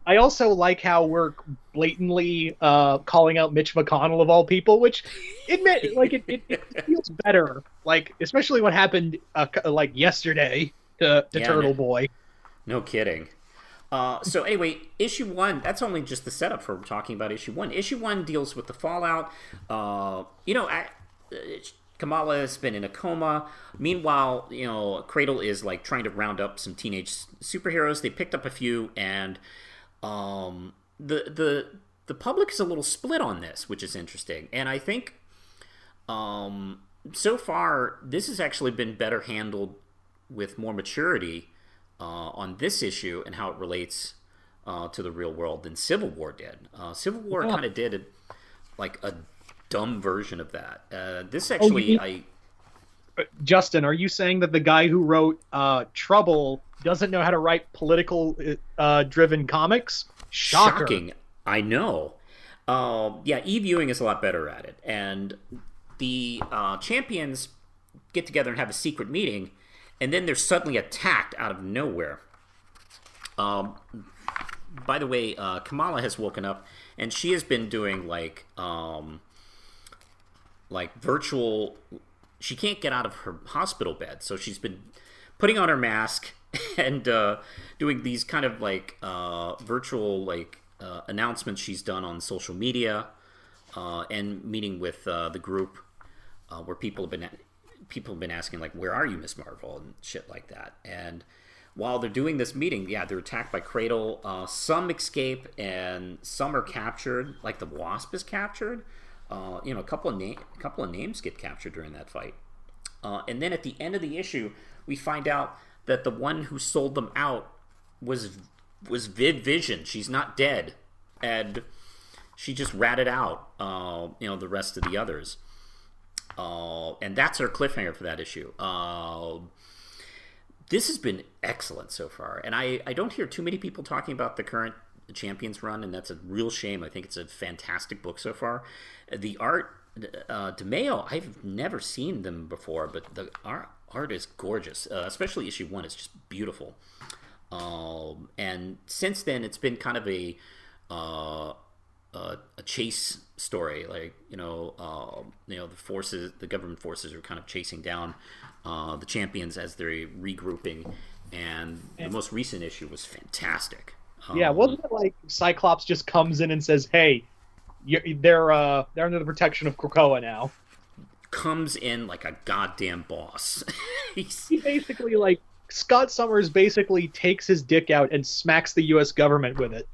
I also like how we're blatantly calling out Mitch McConnell of all people, which it feels better. Especially what happened yesterday to Turtle Boy. No kidding. So anyway, issue 1, that's only just the setup for talking about issue 1. Issue 1 deals with the fallout. Kamala has been in a coma. Meanwhile, Cradle is trying to round up some teenage superheroes. They picked up a few, and the public is a little split on this, which is interesting. And I think so far this has actually been better handled with more maturity on this issue and how it relates to the real world than Civil War did. Civil War kind of did a dumb version of that. This actually, Justin, are you saying that the guy who wrote Trouble doesn't know how to write political driven comics? Shocking. I know. E-viewing is a lot better at it. And the champions get together and have a secret meeting, and then they're suddenly attacked out of nowhere. By the way, Kamala has woken up, and she has been doing virtual. She can't get out of her hospital bed, so she's been putting on her mask and doing these kind of virtual announcements she's done on social media and meeting with the group where people have been asking where are you, Miss Marvel, and shit like that. And while they're doing this meeting, they're attacked by Cradle. Some escape and some are captured. The Wasp is captured. A couple of names get captured during that fight. And then at the end of the issue, we find out that the one who sold them out was Vision. She's not dead, and she just ratted out the rest of the others. And that's our cliffhanger for that issue. This has been excellent so far, and I don't hear too many people talking about the current Champions run, and that's a real shame. I think it's a fantastic book so far. The art, DeMeo, I've never seen them before, but the art is gorgeous, especially issue 1. It's just beautiful. And since then, it's been kind of a chase story. The government forces are kind of chasing down the champions as they're regrouping, and the most recent issue was fantastic. Wasn't it Cyclops just comes in and says, "Hey, they're under the protection of Krakoa now." Comes in like a goddamn boss. He basically Scott Summers basically takes his dick out and smacks the U.S. government with it.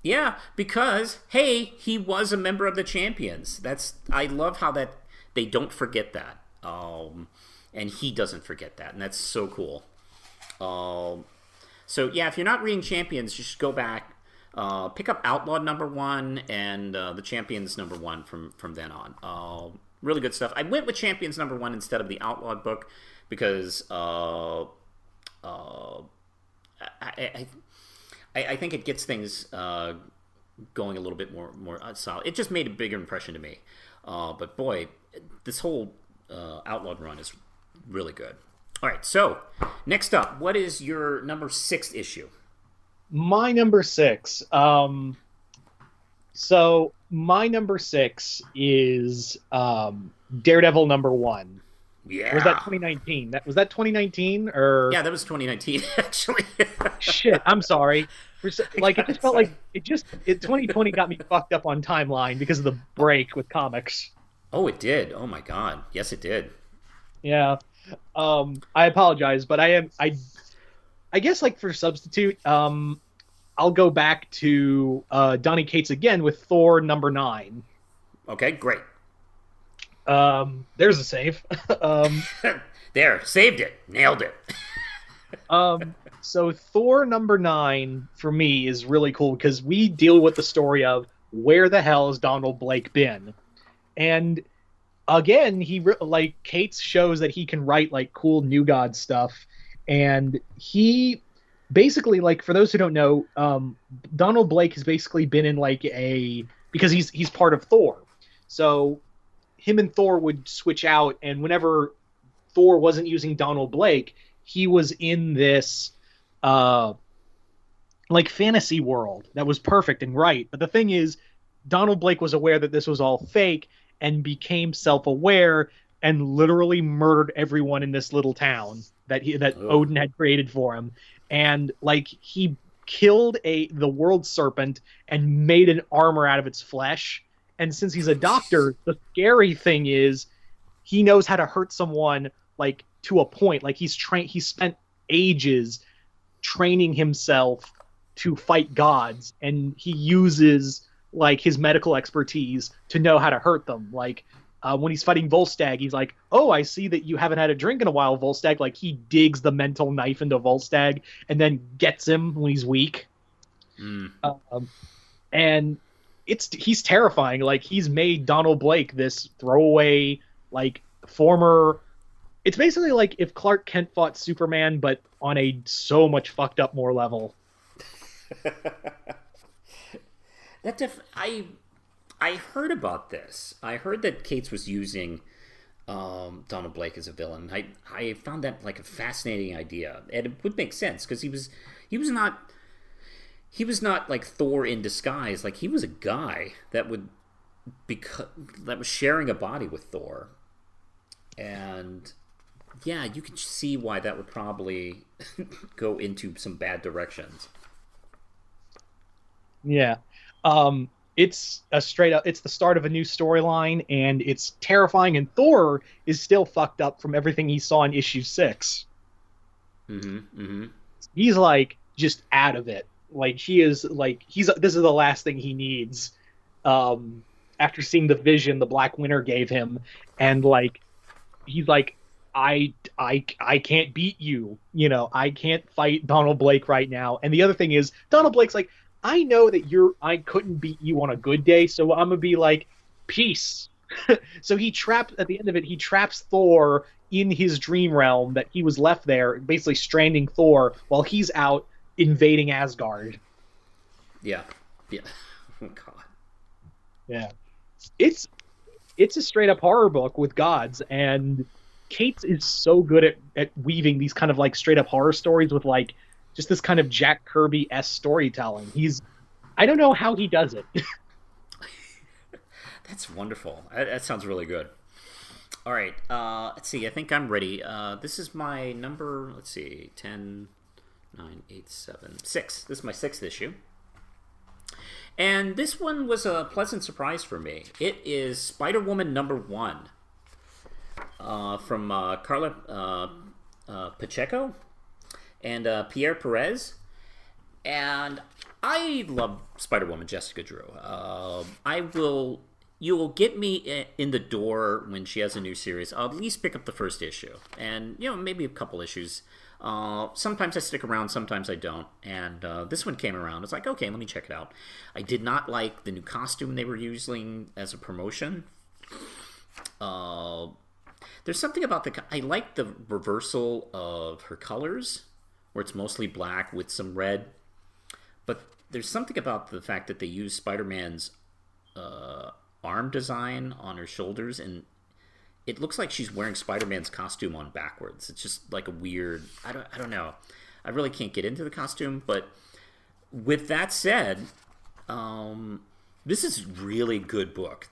Yeah, because hey, he was a member of the Champions. I love how that they don't forget that, and he doesn't forget that, and that's so cool. So if you're not reading Champions, you should go back, pick up Outlawed #1 and the Champions #1 from then on. Really good stuff. I went with Champions #1 instead of the Outlawed book because I think it gets things going a little bit more solid. It just made a bigger impression to me. But boy, this whole Outlawed run is really good. All right, so next up, what is your number 6 issue? My number 6. So my number 6 is Daredevil #1. Yeah. Or was that 2019? Was that 2019 or? Yeah, that was 2019 actually. Shit, I'm sorry. It just felt like 2020 got me fucked up on timeline because of the break with comics. Oh, it did. Oh my god. Yes, it did. Yeah. I apologize, but I guess for substitute, I'll go back to Donny Cates again with Thor #9. Okay, great. There's a save. There, saved it, nailed it. So Thor #9 for me is really cool because we deal with the story of where the hell has Donald Blake been, and again like Cates shows that he can write like cool New God stuff, and he basically, like, for those who don't know, Donald Blake has basically been in like because he's part of Thor, so him and Thor would switch out, and whenever Thor wasn't using Donald Blake, he was in this like fantasy world that was perfect and right. But the thing is, Donald Blake was aware that this was all fake and became self-aware and literally murdered everyone in this little town that Odin had created for him. And like he killed the world serpent and made an armor out of its flesh. And since he's a doctor, the scary thing is he knows how to hurt someone like to a point. Like he spent ages training himself to fight gods, and he uses like his medical expertise to know how to hurt them. Like when he's fighting Volstagg, he's like, "Oh, I see that you haven't had a drink in a while, Volstagg." Like he digs the mental knife into Volstagg and then gets him when he's weak. And he's terrifying. Like he's made Donald Blake this throwaway, like former. It's basically like if Clark Kent fought Superman, but on a so much fucked up more level. I heard about this. I heard that Cates was using Donald Blake as a villain. I found that like a fascinating idea, and it would make sense because he was not like Thor in disguise. Like he was a guy that was sharing a body with Thor, and yeah, you can see why that would probably go into some bad directions. Yeah. It's it's the start of a new storyline, and it's terrifying, and Thor is still fucked up from everything he saw in issue 6. He's like just out of it. Like he is like this is the last thing he needs after seeing the vision the Black Winter gave him, and like he's like, I can't beat you, I can't fight Donald Blake right now. And the other thing is, Donald Blake's like, I know that I couldn't beat you on a good day, so I'm gonna be like, peace. So at the end of it, he traps Thor in his dream realm that he was left there, basically stranding Thor while he's out invading Asgard. Yeah. Oh god. Yeah. It's a straight up horror book with gods, and Cates is so good at weaving these kind of like straight up horror stories with like just this kind of Jack Kirby-esque storytelling. I don't know how he does it. That's wonderful. That sounds really good. All right, let's see. I think I'm ready. This is my number, 10, 9, 8, 7, 6. This is my 6th issue. And this one was a pleasant surprise for me. It is Spider-Woman #1 from Carla Pacheco and Pierre Perez. And I love Spider-Woman Jessica Drew. You will get me in the door when she has a new series. I'll at least pick up the first issue, and maybe a couple issues. Sometimes I stick around, sometimes I don't. And this one came around. It's like, okay, let me check it out. I did not like the new costume they were using as a promotion. There's something about I like the reversal of her colors, where it's mostly black with some red. But there's something about the fact that they use Spider-Man's arm design on her shoulders, and it looks like she's wearing Spider-Man's costume on backwards. It's just like a weird... I don't know. I really can't get into the costume, but with that said, this is a really good book.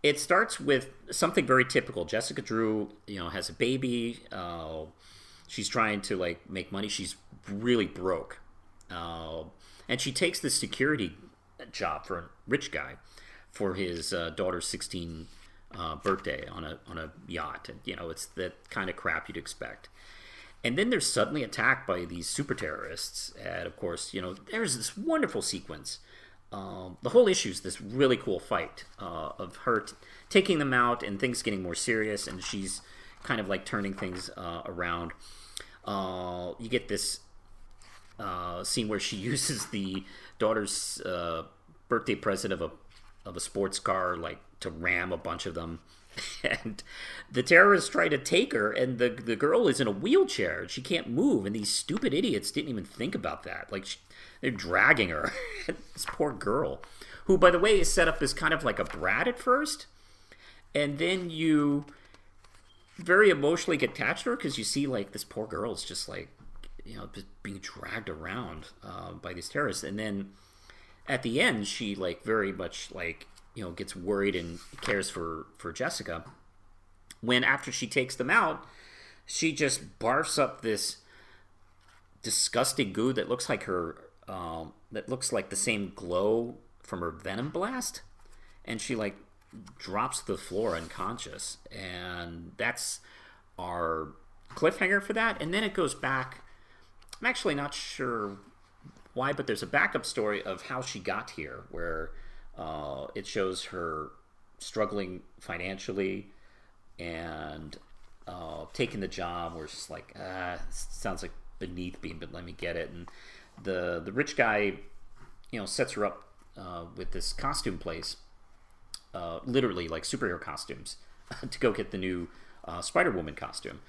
It starts with something very typical. Jessica Drew, has a baby. She's trying to like make money. She's really broke, and she takes this security job for a rich guy for his daughter's 16th birthday on a yacht. And, it's that kind of crap you'd expect. And then they're suddenly attacked by these super terrorists. And of course, there's this wonderful sequence. The whole issue is this really cool fight of her taking them out and things getting more serious, and she's kind of like turning things around. You get this scene where she uses the daughter's birthday present of a sports car, like, to ram a bunch of them. And the terrorists try to take her, and the girl is in a wheelchair. She can't move, and these stupid idiots didn't even think about that. Like, they're dragging her. This poor girl, who, by the way, is set up as kind of like a brat at first, and then you very emotionally get attached to her because you see, like, this poor girl is just, like, just being dragged around by these terrorists. And then at the end, she, like, very much, like, gets worried and cares for Jessica, when after she takes them out, she just barfs up this disgusting goo that looks like that looks like the same glow from her Venom blast, and she, like, drops to the floor unconscious. And that's our cliffhanger for that. And then it goes back. I'm actually not sure why, but there's a backup story of how she got here, where it shows her struggling financially and taking the job where it's just like, sounds like beneath me, but let me get it. And the rich guy, sets her up with this costume place, literally like superhero costumes, to go get the new Spider-Woman costume.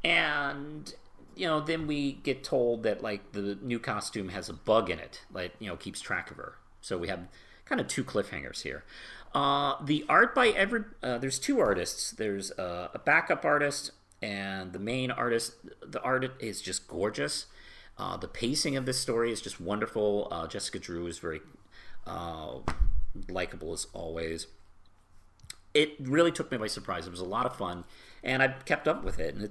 And then we get told that, like, the new costume has a bug in it, like, keeps track of her. So we have kind of two cliffhangers here. The art by there's two artists. There's a backup artist and the main artist. The art is just gorgeous. The pacing of this story is just wonderful. Jessica Drew is very likable as always. It really took me by surprise. It was a lot of fun, and I've kept up with it. And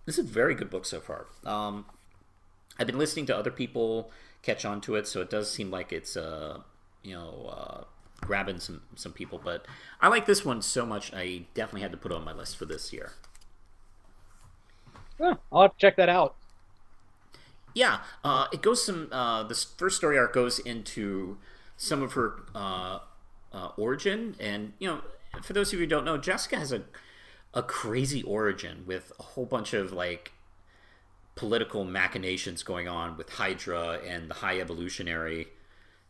this is a very good book so far. I've been listening to other people catch on to it, so it does seem like it's grabbing some people. But I like this one so much, I definitely had to put it on my list for this year. Yeah, I'll have to check that out. Yeah, it goes this first story arc goes into some of her origin, and for those of you who don't know, Jessica has a crazy origin with a whole bunch of, like, political machinations going on with Hydra and the High Evolutionary,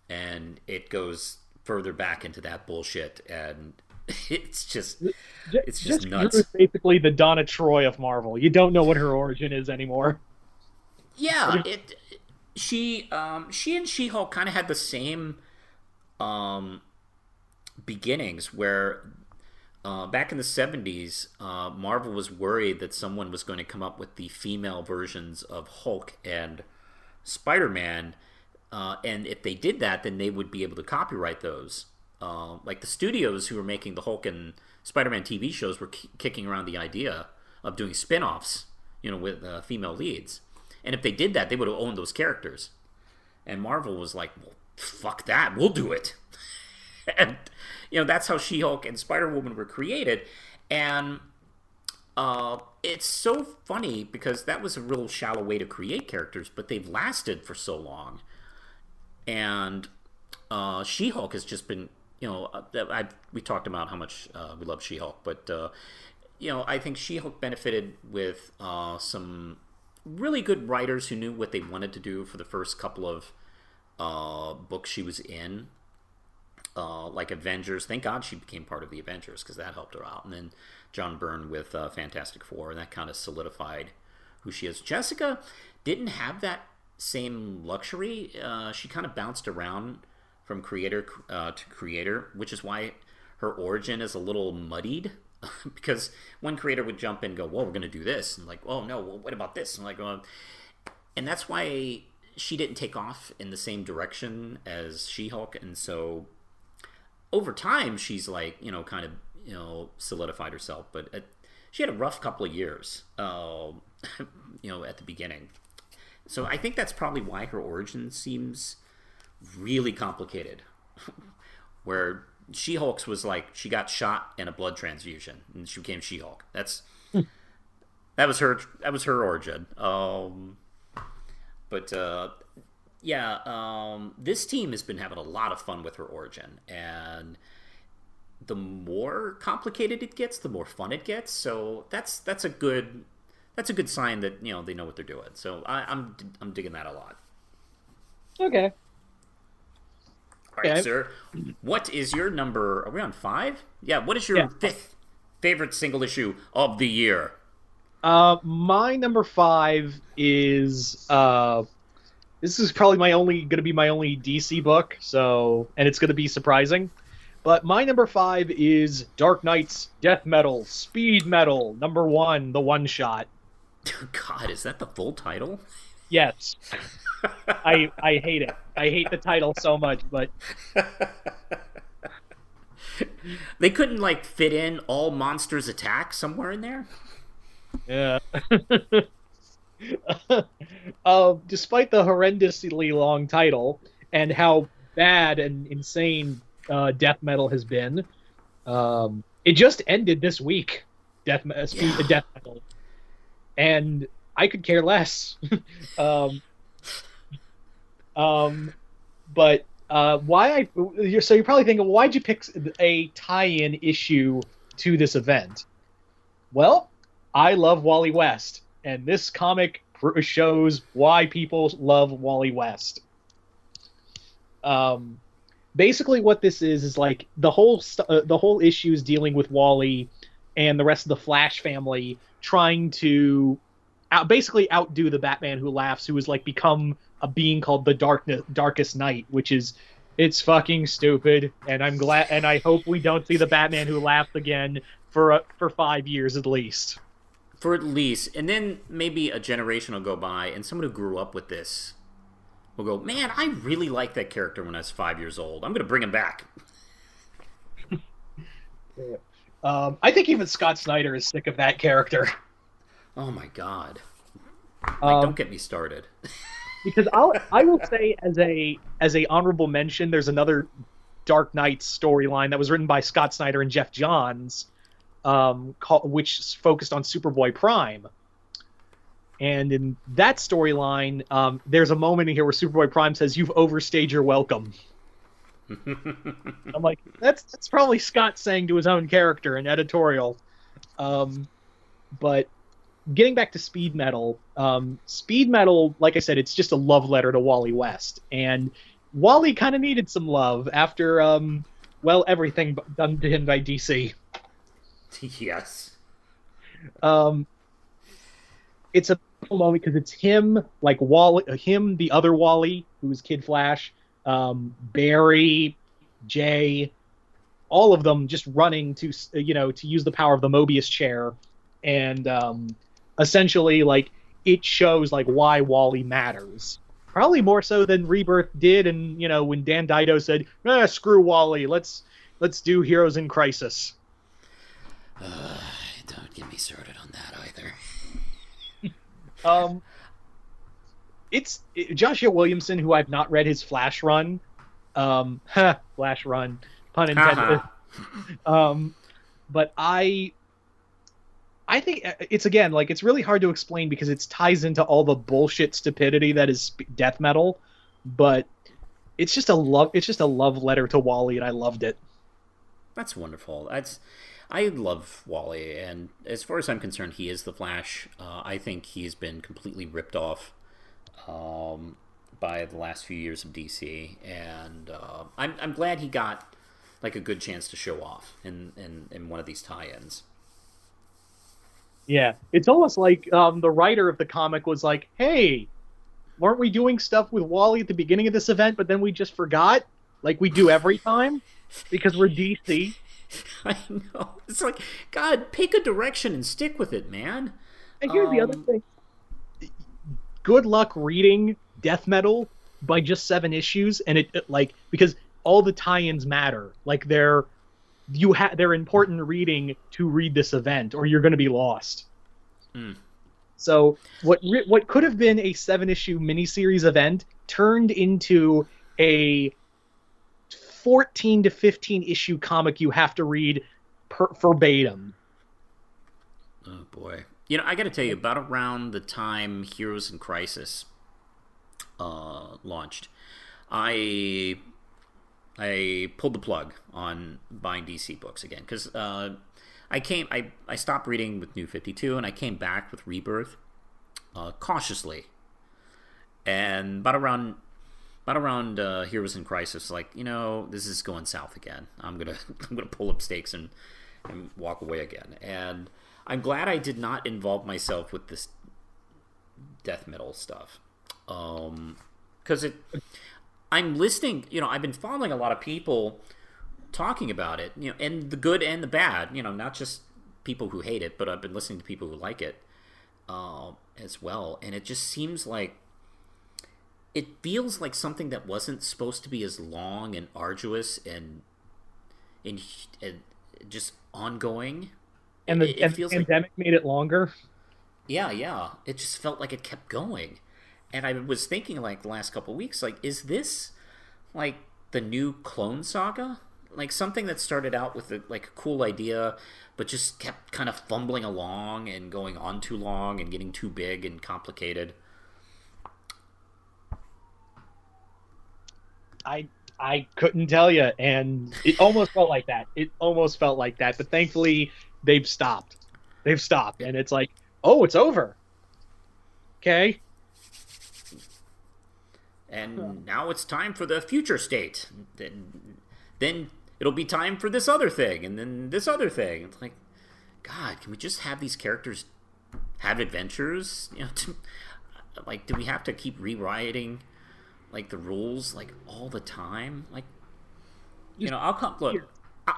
and it goes further back into that bullshit, and it's just nuts. Drew is basically the Donna Troy of Marvel. You don't know what her origin is anymore. Yeah, she and She-Hulk kind of had the same beginnings, where back in the 70s, Marvel was worried that someone was going to come up with the female versions of Hulk and Spider-Man, and if they did that, then they would be able to copyright those. Like, the studios who were making the Hulk and Spider-Man TV shows were kicking around the idea of doing spin-offs, with female leads. And if they did that, they would have owned those characters. And Marvel was like, well, fuck that, we'll do it. And, that's how She-Hulk and Spider-Woman were created. And it's so funny because that was a real shallow way to create characters, but they've lasted for so long. And She-Hulk has just been, we talked about how much we love She-Hulk, but, I think She-Hulk benefited with some really good writers who knew what they wanted to do for the first couple of books she was in. Like Avengers. Thank God she became part of the Avengers, because that helped her out. And then John Byrne with Fantastic Four, and that kind of solidified who she is. Jessica didn't have that same luxury. She kind of bounced around from creator to creator, which is why her origin is a little muddied. Because one creator would jump in and go, well, we're going to do this. And like, oh, no, well, what about this? And like, and that's why she didn't take off in the same direction as She-Hulk. And so over time, she's like, kind of, solidified herself. But she had a rough couple of years, at the beginning. So I think that's probably why her origin seems really complicated. Where She-Hulk's was like, she got shot in a blood transfusion and she became She-Hulk. That's That was her. That was her origin. But yeah, this team has been having a lot of fun with her origin, and the more complicated it gets, the more fun it gets. So that's a good sign that they know what they're doing. So I'm digging that a lot. Okay. All right, sir. What is your number? Are we on 5? Yeah. What is your 5th favorite single issue of the year? My number 5 is this is probably going to be my only DC book, and it's going to be surprising. But my number 5 is Dark Knight's Death Metal Speed Metal #1, the one shot. God, is that the full title? Yes. I hate it. I hate the title so much, but they couldn't fit in All Monsters Attack somewhere in there. Yeah. Despite the horrendously long title and how bad and insane death metal has been, it just ended this week. Death metal, and I could care less. But why so you're probably thinking, why'd you pick a tie-in issue to this event? Well, I love Wally West, and this comic shows why people love Wally West. Basically, what this is the whole issue is dealing with Wally and the rest of the Flash family trying to basically outdo the Batman Who Laughs, who has become a being called the Darkest Night, which is it's fucking stupid. And I'm glad, and I hope we don't see the Batman Who Laughs again for 5 years at least. For at least, and then maybe a generation will go by, and someone who grew up with this will go, man, I really liked that character when I was 5 years old. I'm going to bring him back. I think even Scott Snyder is sick of that character. Oh my god! Don't get me started. Because I will say, as a honorable mention, there's another Dark Knight storyline that was written by Scott Snyder and Jeff Johns, which focused on Superboy Prime. And in that storyline, there's a moment in here where Superboy Prime says, "You've overstayed your welcome." I'm like, that's probably Scott saying to his own character in editorial. But getting back to Speed Metal, like I said, it's just a love letter to Wally West. And Wally kind of needed some love after, everything done to him by DC. Yes. It's a beautiful moment because it's him, the other Wally, who's Kid Flash, Barry, Jay, all of them just running to use the power of the Mobius chair, and essentially it shows why Wally matters. Probably more so than Rebirth did, and when Dan Dido said, "Screw Wally, let's do Heroes in Crisis." Don't get me started on that either. It's Joshua Williamson, who I've not read his Flash run. Flash run, pun intended. But I think it's it's really hard to explain because it ties into all the bullshit stupidity that is death metal, but it's just a love letter to Wally, and I loved it. That's wonderful. I love Wally, and as far as I'm concerned, he is the Flash. I think he's been completely ripped off by the last few years of DC, and I'm glad he got a good chance to show off in one of these tie-ins. Yeah, it's almost like the writer of the comic was like, "Hey, weren't we doing stuff with Wally at the beginning of this event, but then we just forgot, like we do every time, because we're DC." I know. It's like, God, pick a direction and stick with it, man. And here's the other thing. Good luck reading Death Metal by just 7 issues, and because all the tie-ins matter. They're important reading to read this event, or you're going to be lost. Mm. So what could have been a 7-issue miniseries event turned into a 14 to 15 issue comic you have to read verbatim. Oh boy. I got to tell you, about around the time Heroes in Crisis launched, I pulled the plug on buying DC books again because I stopped reading with New 52 and I came back with Rebirth cautiously, and about around Heroes in Crisis, like, this is going south again. I'm gonna pull up stakes and walk away again. And I'm glad I did not involve myself with this death metal stuff, because I'm listening. I've been following a lot of people talking about it, and the good and the bad. Not just people who hate it, but I've been listening to people who like it as well. And it just seems like it feels like something that wasn't supposed to be as long and arduous and just ongoing. And the pandemic made it longer. Yeah. It just felt like it kept going. And I was thinking, like, the last couple of weeks, like, is this, like, the new Clone Saga? Like, something that started out with, a cool idea, but just kept kind of fumbling along and going on too long and getting too big and complicated. I couldn't tell you, and it almost felt like that. But thankfully, they've stopped. And it's like, oh, it's over. Okay. And now it's time for the future state. Then it'll be time for this other thing, and then this other thing. It's like, God, can we just have these characters have adventures? Do we have to keep rewriting, the rules, all the time? I'll come. Look,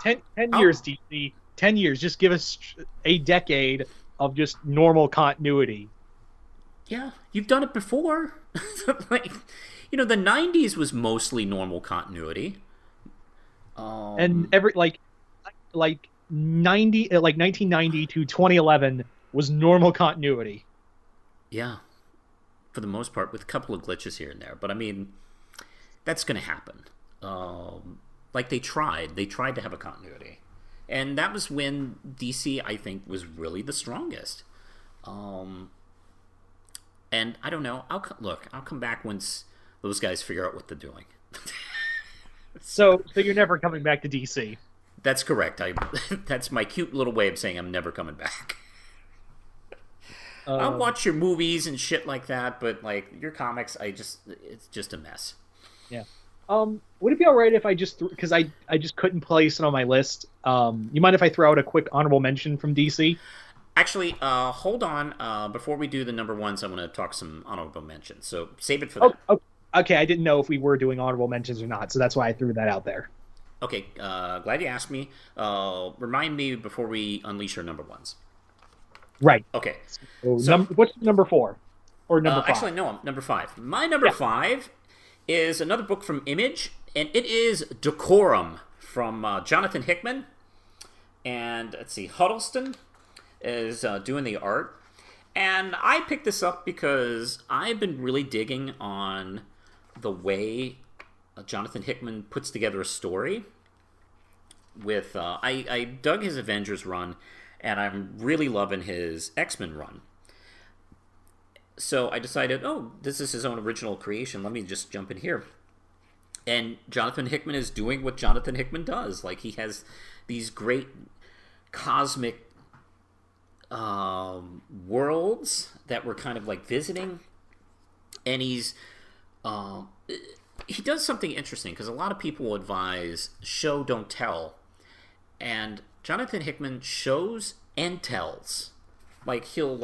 10 years, DC. 10 years. Just give us a decade of just normal continuity. Yeah, you've done it before. The 90s was mostly normal continuity. And every 1990 to 2011 was normal continuity. Yeah, for the most part, with a couple of glitches here and there. But I mean, that's going to happen. They tried to have a continuity, and that was when DC, I think, was really the strongest. And I don't know. I'll come back once those guys figure out what they're doing. So you're never coming back to DC? That's correct. That's my cute little way of saying I'm never coming back. I'll watch your movies and shit like that, but your comics, it's just a mess. Yeah. Would it be all right if I just because I just couldn't place it on my list? You mind if I throw out a quick honorable mention from DC? Actually, hold on. Before we do the number ones, I want to talk some honorable mentions. So save it for that. Oh, okay. I didn't know if we were doing honorable mentions or not, so that's why I threw that out there. Okay. Glad you asked me. Remind me before we unleash our number ones. Right. Okay. So what's number 4 or number 5? Actually, no. Number 5. My number 5 is another book from Image, and it is Decorum from Jonathan Hickman, and let's see, Huddleston is doing the art. And I picked this up because I've been really digging on the way Jonathan Hickman puts together a story. With I dug his Avengers run, and I'm really loving his X-Men run. So I decided, this is his own original creation. Let me just jump in here. And Jonathan Hickman is doing what Jonathan Hickman does. He has these great cosmic worlds that we're kind of visiting, and he does something interesting, because a lot of people advise show don't tell, and Jonathan Hickman shows and tells. He'll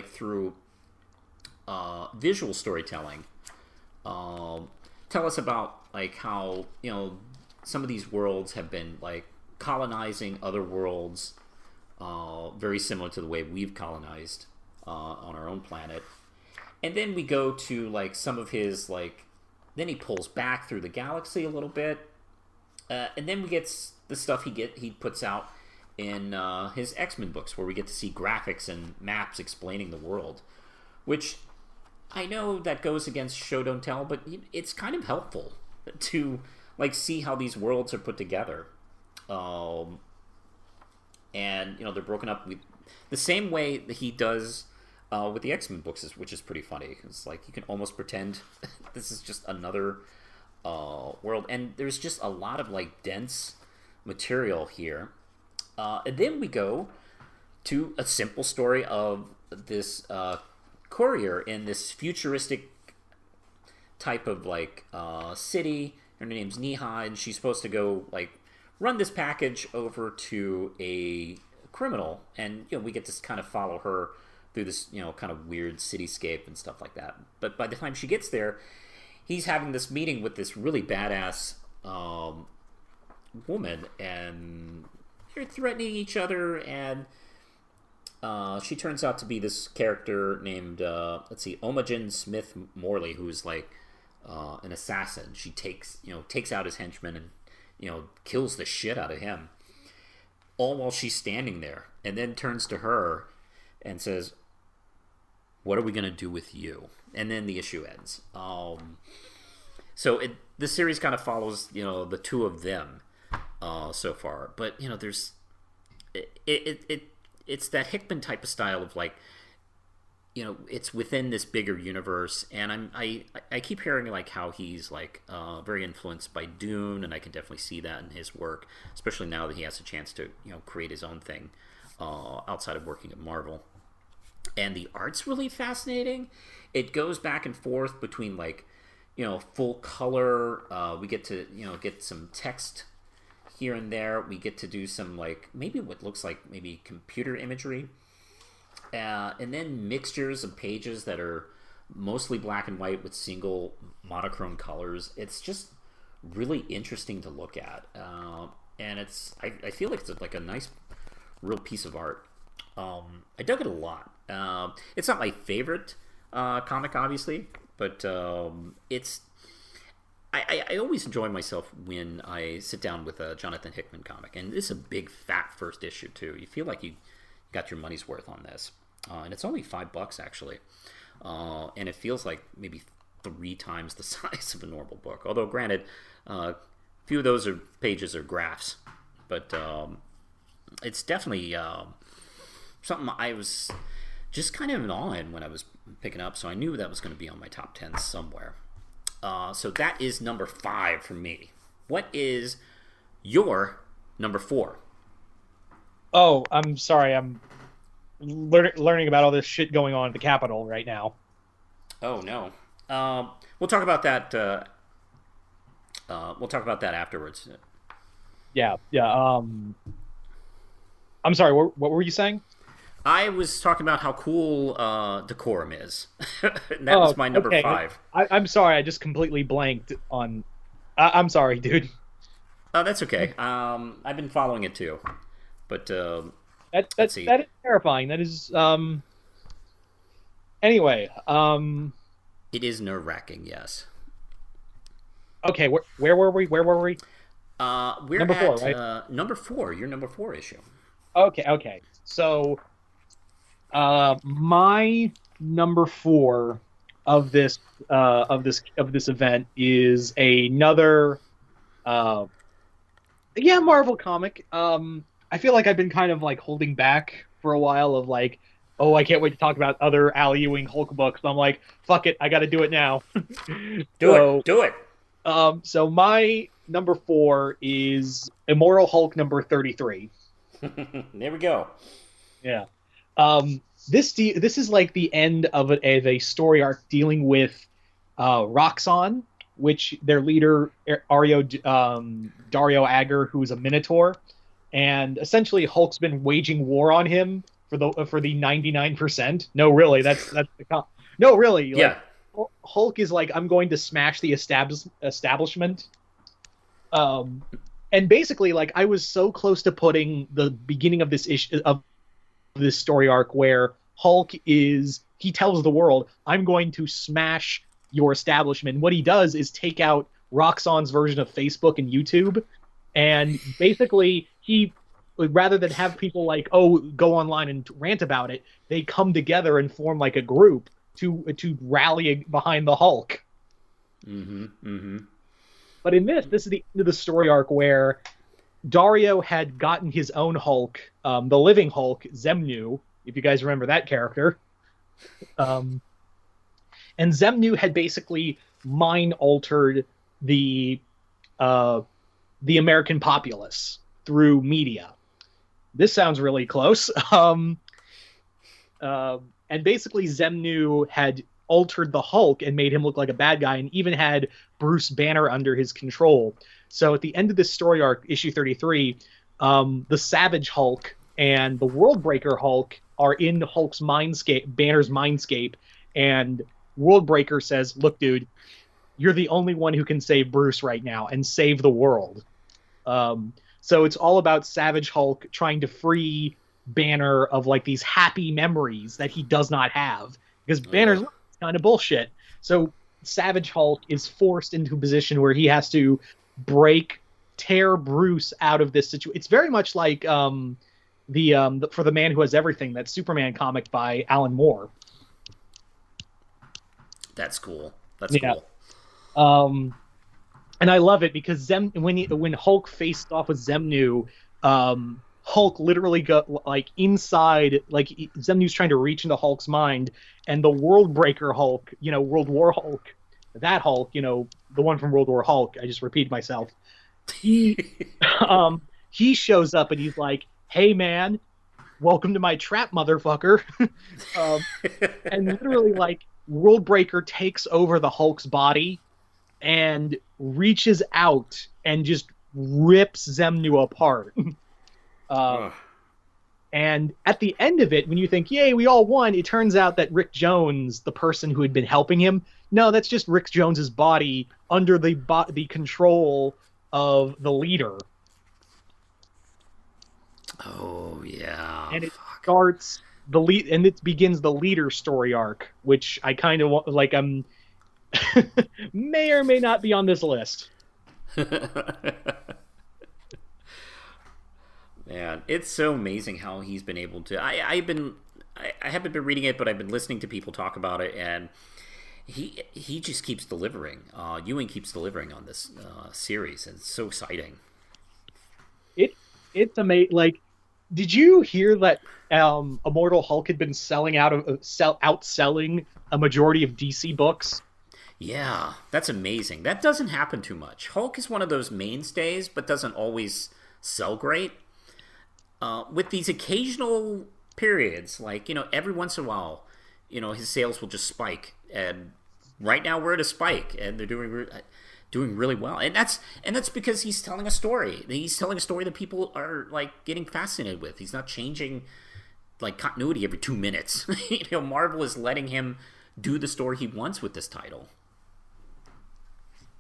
through visual storytelling tell us about how some of these worlds have been colonizing other worlds, very similar to the way we've colonized on our own planet. And then we go to some of his then he pulls back through the galaxy a little bit, and then we get the stuff he puts out in his X-Men books, where we get to see graphics and maps explaining the world, which I know that goes against show don't tell, but it's kind of helpful to see how these worlds are put together. And they're broken up. the same way that he does with the X-Men books, which is pretty funny. It's like you can almost pretend this is just another world, and there's just a lot of like dense material here. And then we go to a simple story of this courier in this futuristic type of like city. Her name's Neha, and she's supposed to go like run this package over to a criminal, and we get to kind of follow her through this kind of weird cityscape and stuff like that. But by the time she gets there, he's having this meeting with this really badass woman, and they're threatening each other, and she turns out to be this character named Imogen Smith Morley, who's like an assassin. She takes out his henchman and kills the shit out of him, all while she's standing there, and then turns to her and says, "What are we gonna do with you?" And then the issue ends. So the series kind of follows the two of them so far, but there's it's that Hickman type of style of like it's within this bigger universe, and I keep hearing like how he's like very influenced by Dune, and I can definitely see that in his work, especially now that he has a chance to create his own thing outside of working at Marvel. And the art's really fascinating. It goes back and forth between like full color. We get to get some text here and there. We get to do some like maybe what looks like maybe computer imagery. And then mixtures of pages that are mostly black and white with single monochrome colors. It's just really interesting to look at, and I feel like it's like a nice, real piece of art. I dug it a lot. It's not my favorite comic, obviously, but it's. I always enjoy myself when I sit down with a Jonathan Hickman comic, and this is a big fat first issue too. You feel like you got your money's worth on this, and it's only $5 actually, and it feels like maybe 3 times the size of a normal book. Although granted, a few of those pages are graphs, but it's definitely something I was just kind of in awe in when I was picking up. So I knew that was going to be on my top 10 somewhere. So that is number 5 for me. What is your number 4? Oh, I'm sorry. I'm learning about all this shit going on at the Capitol right now. Oh no. We'll talk about that. We'll talk about that afterwards. Yeah. I'm sorry. What were you saying? I was talking about how cool decorum is. That was my number 5. I'm sorry. I just completely blanked on. I'm sorry, dude. Oh, that's okay. I've been following it too, but that is terrifying. That is Anyway, it is nerve-wracking. Yes. Okay, where were we? We're number 4, right? Number 4. Your number 4 issue. Okay. So, my number 4 of this event is another Marvel comic. I feel like I've been kind of like holding back for a while of like, oh, I can't wait to talk about other Al Ewing Hulk books. I'm like, fuck it, I got to do it now. Do it. So my number 4 is Immortal Hulk number 33. There we go. Yeah. This is like the end of a story arc dealing with Roxxon, which their leader Dario Agger, who is a Minotaur, and essentially Hulk's been waging war on him for the 99%. No, really, that's no, really. Like, yeah. Hulk is like, I'm going to smash the establishment. And basically, like, I was so close to putting the beginning of this issue of this story arc where Hulk he tells the world, I'm going to smash your establishment. What he does is take out Roxxon's version of Facebook and YouTube, and basically he, rather than have people like, oh, go online and rant about it, they come together and form like a group to rally behind the Hulk. Mm-hmm. Mm-hmm. But in this is the end of the story arc where Dario had gotten his own Hulk, the living Hulk, Zemnu, if you guys remember that character. Um, and Zemnu had basically mind altered the American populace through media. This sounds really close. And basically Zemnu had altered the Hulk and made him look like a bad guy, and even had Bruce Banner under his control. So at the end of this story arc, issue 33, the Savage Hulk and the Worldbreaker Hulk are in Hulk's mindscape, Banner's mindscape, and Worldbreaker says, "Look, dude, you're the only one who can save Bruce right now and save the world." So it's all about Savage Hulk trying to free Banner of like these happy memories that he does not have, because Banner's kind of bullshit. So Savage Hulk is forced into a position where he has to tear Bruce out of this situation. It's very much like the For the Man Who Has Everything, that Superman comic by Alan Moore. That's cool. That's cool. And I love it because when Hulk faced off with Zemnu, Hulk literally got like inside, like Zemnu's trying to reach into Hulk's mind, and the Worldbreaker Hulk, World War Hulk, that Hulk, the one from World War Hulk, I just repeated myself. He shows up and he's like, "Hey man, welcome to my trap, motherfucker." And literally, like, Worldbreaker takes over the Hulk's body and reaches out and just rips Zemnu apart. And at the end of it, when you think, yay, we all won, it turns out that Rick Jones, the person who had been helping him, no, that's just Rick Jones's body under the control of the leader. Oh, yeah. And it starts and it begins the leader story arc, which I kind of like. May or may not be on this list. Man, it's so amazing how he's been able to. I haven't been reading it, but I've been listening to people talk about it, and he just keeps delivering. Ewing keeps delivering on this series, and it's so exciting. It's amazing. Like, did you hear that Immortal Hulk had been outselling a majority of DC books? Yeah, that's amazing. That doesn't happen too much. Hulk is one of those mainstays, but doesn't always sell great. With these occasional periods, like, every once in a while, his sales will just spike. And right now we're at a spike, and they're doing really well. And that's because he's telling a story. He's telling a story that people are, like, getting fascinated with. He's not changing, like, continuity every 2 minutes. Marvel is letting him do the story he wants with this title.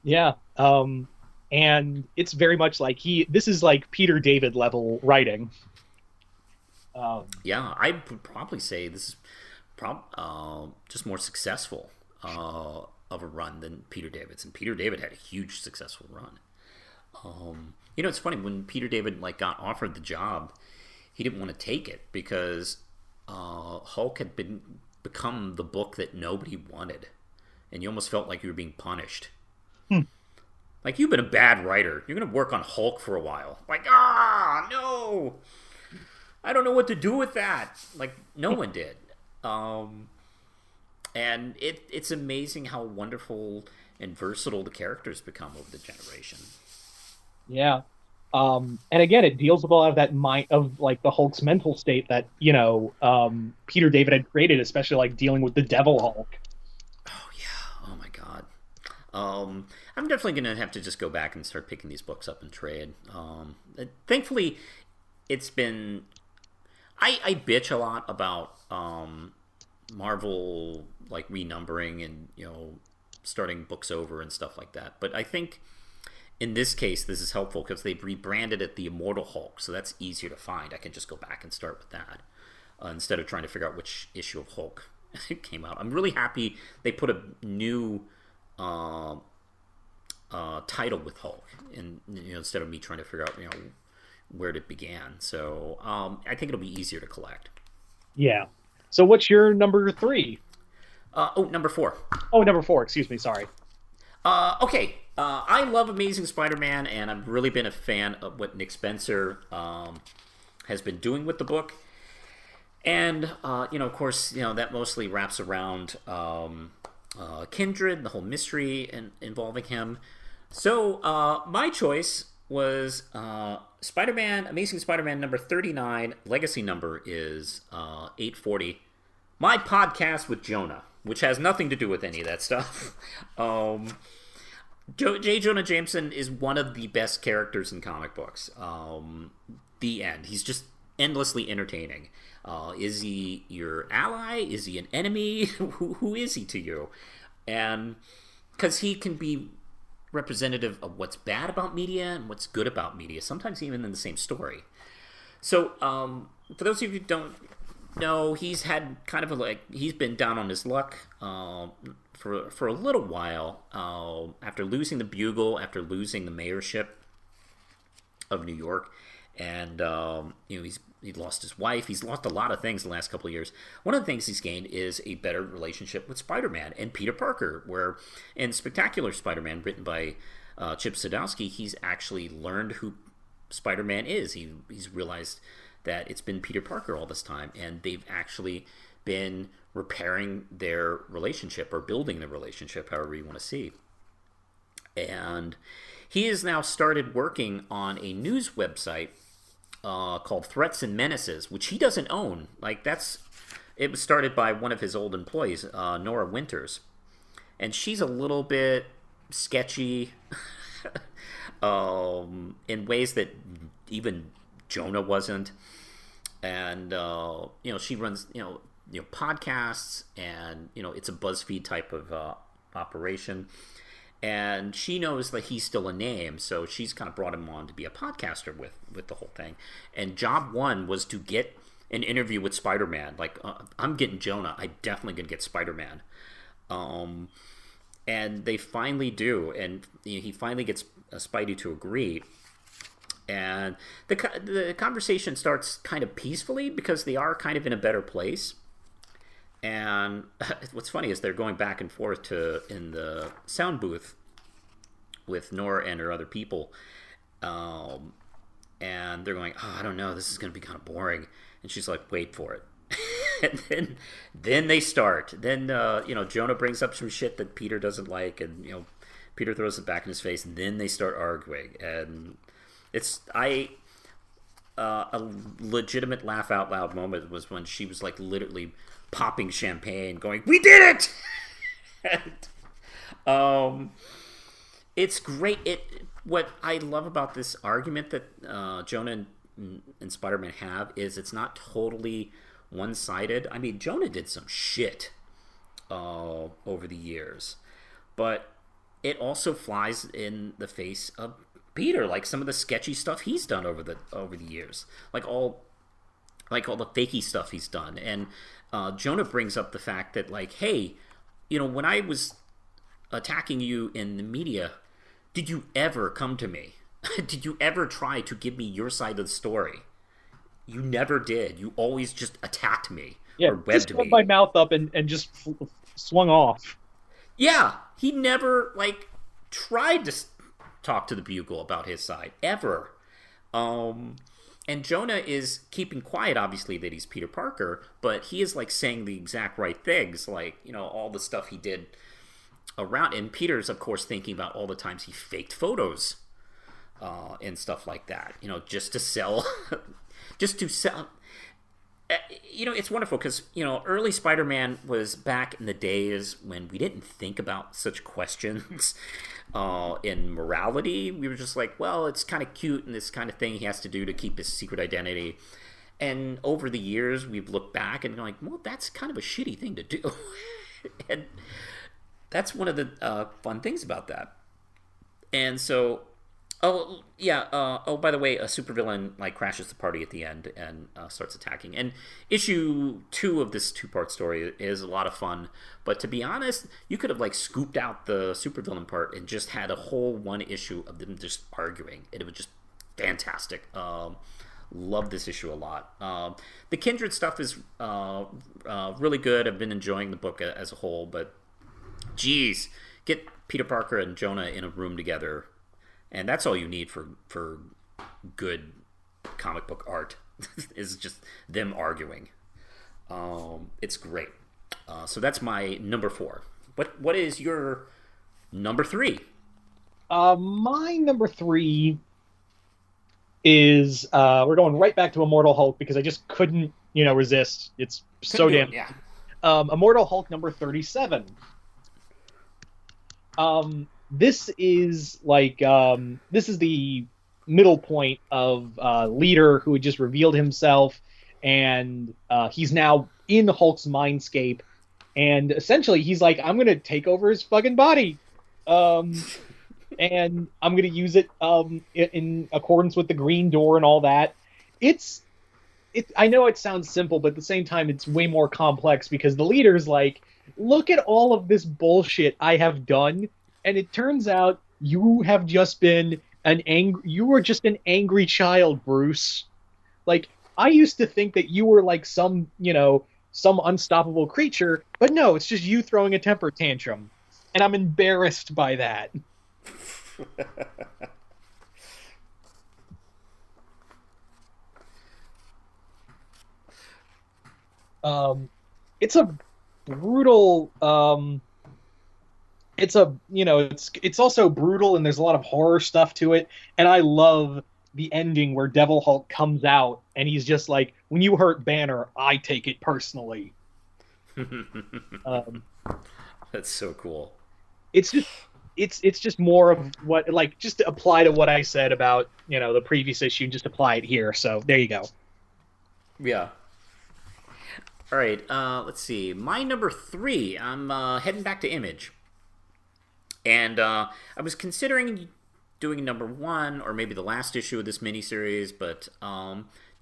Yeah. And it's very much like this is like Peter David level writing. Yeah, I would probably say this is just more successful of a run than Peter David's. And Peter David had a huge successful run. It's funny, when Peter David got offered the job, he didn't want to take it because Hulk had become the book that nobody wanted, and you almost felt like you were being punished. Like, you've been a bad writer. You're going to work on Hulk for a while. Like, no! I don't know what to do with that. Like, no one did. And it's amazing how wonderful and versatile the characters become over the generation. Yeah. And again, it deals with a lot of that mind of, like, the Hulk's mental state that, Peter David had created, especially, like, dealing with the Devil Hulk. Oh, yeah. Oh, my God. I'm definitely going to have to just go back and start picking these books up and trade. Thankfully, it's been... I bitch a lot about Marvel, like, renumbering and, starting books over and stuff like that. But I think in this case, this is helpful because they've rebranded it the Immortal Hulk, so that's easier to find. I can just go back and start with that instead of trying to figure out which issue of Hulk came out. I'm really happy they put a new... title with Hulk, and instead of me trying to figure out where it began. So I think it'll be easier to collect. Yeah. So what's your number 3? Number 4. Oh, number 4. Excuse me. Sorry. Okay. I love Amazing Spider-Man, and I've really been a fan of what Nick Spencer has been doing with the book. And, of course, that mostly wraps around Kindred, the whole mystery involving him. So, my choice was Amazing Spider-Man number 39. Legacy number is 840. My podcast with Jonah, which has nothing to do with any of that stuff. J. Jonah Jameson is one of the best characters in comic books. The end. He's just endlessly entertaining. Is he your ally? Is he an enemy? Who is he to you? And because he can be representative of what's bad about media and what's good about media, sometimes even in the same story. So, for those of you who don't know, he's had kind of he's been down on his luck for a little while after losing the Bugle, after losing the mayorship of New York, and he lost his wife. He's lost a lot of things the last couple of years. One of the things he's gained is a better relationship with Spider-Man and Peter Parker, where in Spectacular Spider-Man, written by Chip Zdarsky, he's actually learned who Spider-Man is. He's realized that it's been Peter Parker all this time, and they've actually been repairing their relationship or building the relationship, however you want to see. And he has now started working on a news website called Threats and Menaces, which he doesn't own. It was started by one of his old employees, Nora Winters, and she's a little bit sketchy in ways that even Jonah wasn't. And she runs podcasts, and it's a BuzzFeed type of operation. And she knows that he's still a name, so she's kind of brought him on to be a podcaster with the whole thing. And job one was to get an interview with Spider-Man. I'm getting Jonah. I'm definitely going to get Spider-Man. And they finally do, and he finally gets Spidey to agree. And the conversation starts kind of peacefully because they are kind of in a better place. And what's funny is they're going back and forth in the sound booth with Nora and her other people. And they're going, I don't know, this is going to be kind of boring. And she's like, wait for it. And then they start. Then, Jonah brings up some shit that Peter doesn't like. And, Peter throws it back in his face. And then they start arguing. And a legitimate laugh out loud moment was when she was literally popping champagne going, we did it. And, it's great. What I love about this argument that Jonah and Spider-Man have is it's not totally one-sided. I mean, Jonah did some shit over the years, but it also flies in the face of Peter, some of the sketchy stuff he's done over the years, all the fakey stuff he's done. And Jonah brings up the fact that hey, when I was attacking you in the media, did you ever come to me? Did you ever try to give me your side of the story? You never did. You always just attacked me or webbed just me. Just my mouth up and just swung off. Yeah, he never tried to talk to the Bugle about his side ever. And Jonah is keeping quiet, obviously, that he's Peter Parker, but he is saying the exact right things, all the stuff he did around. And Peter's, of course, thinking about all the times he faked photos and stuff like that, just to sell. It's wonderful because, early Spider-Man was back in the days when we didn't think about such questions in morality. We were just well, it's kind of cute and this kind of thing he has to do to keep his secret identity. And over the years, we've looked back and gone well, that's kind of a shitty thing to do. And that's one of the fun things about that. And so... Oh, yeah. By the way, a supervillain crashes the party at the end and starts attacking. And issue 2 of this 2-part story is a lot of fun. But to be honest, you could have scooped out the supervillain part and just had a whole one issue of them just arguing. It was just fantastic. Love this issue a lot. The Kindred stuff is really good. I've been enjoying the book as a whole. But, geez, get Peter Parker and Jonah in a room together, and that's all you need for good comic book art is just them arguing. It's great. So that's my number 4. What is your number 3? My number 3 is we're going right back to Immortal Hulk because I just couldn't, resist. It's so damn. Yeah. Immortal Hulk number 37. This is this is the middle point of leader who had just revealed himself, and he's now in Hulk's mindscape, and essentially he's like, I'm gonna take over his fucking body, and I'm gonna use it in accordance with the Green Door and all that. I know it sounds simple, but at the same time it's way more complex because the leader's like, look at all of this bullshit I have done, and it turns out you have just been you were just an angry child, Bruce. Like, I used to think that you were like some unstoppable creature, but no, it's just you throwing a temper tantrum. And I'm embarrassed by that. It's a brutal it's also brutal, and there's a lot of horror stuff to it, and I love the ending where Devil Hulk comes out and he's just like, when you hurt Banner, I take it personally. That's so cool. It's just more of what, like, just to apply to what I said about the previous issue, just apply it here. So there you go. Yeah. All right. Let's see. My number 3. I'm heading back to Image. And I was considering doing number 1 or maybe the last issue of this miniseries, but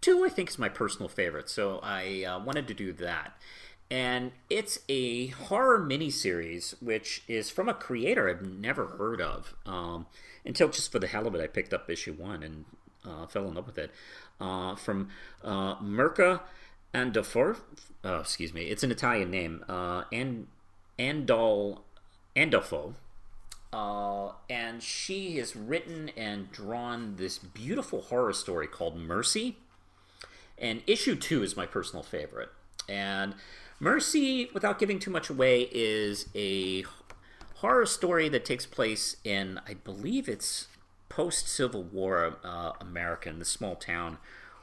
2 I think is my personal favorite, so I wanted to do that. And it's a horror miniseries, which is from a creator I've never heard of. Until just for the hell of it, I picked up issue 1 and fell in love with it. From Mirka Andolfo. Excuse me, it's an Italian name. Andolfo. And she has written and drawn this beautiful horror story called Mercy. And issue 2 is my personal favorite. And Mercy, without giving too much away, is a horror story that takes place in, I believe it's post-Civil War America, in this small town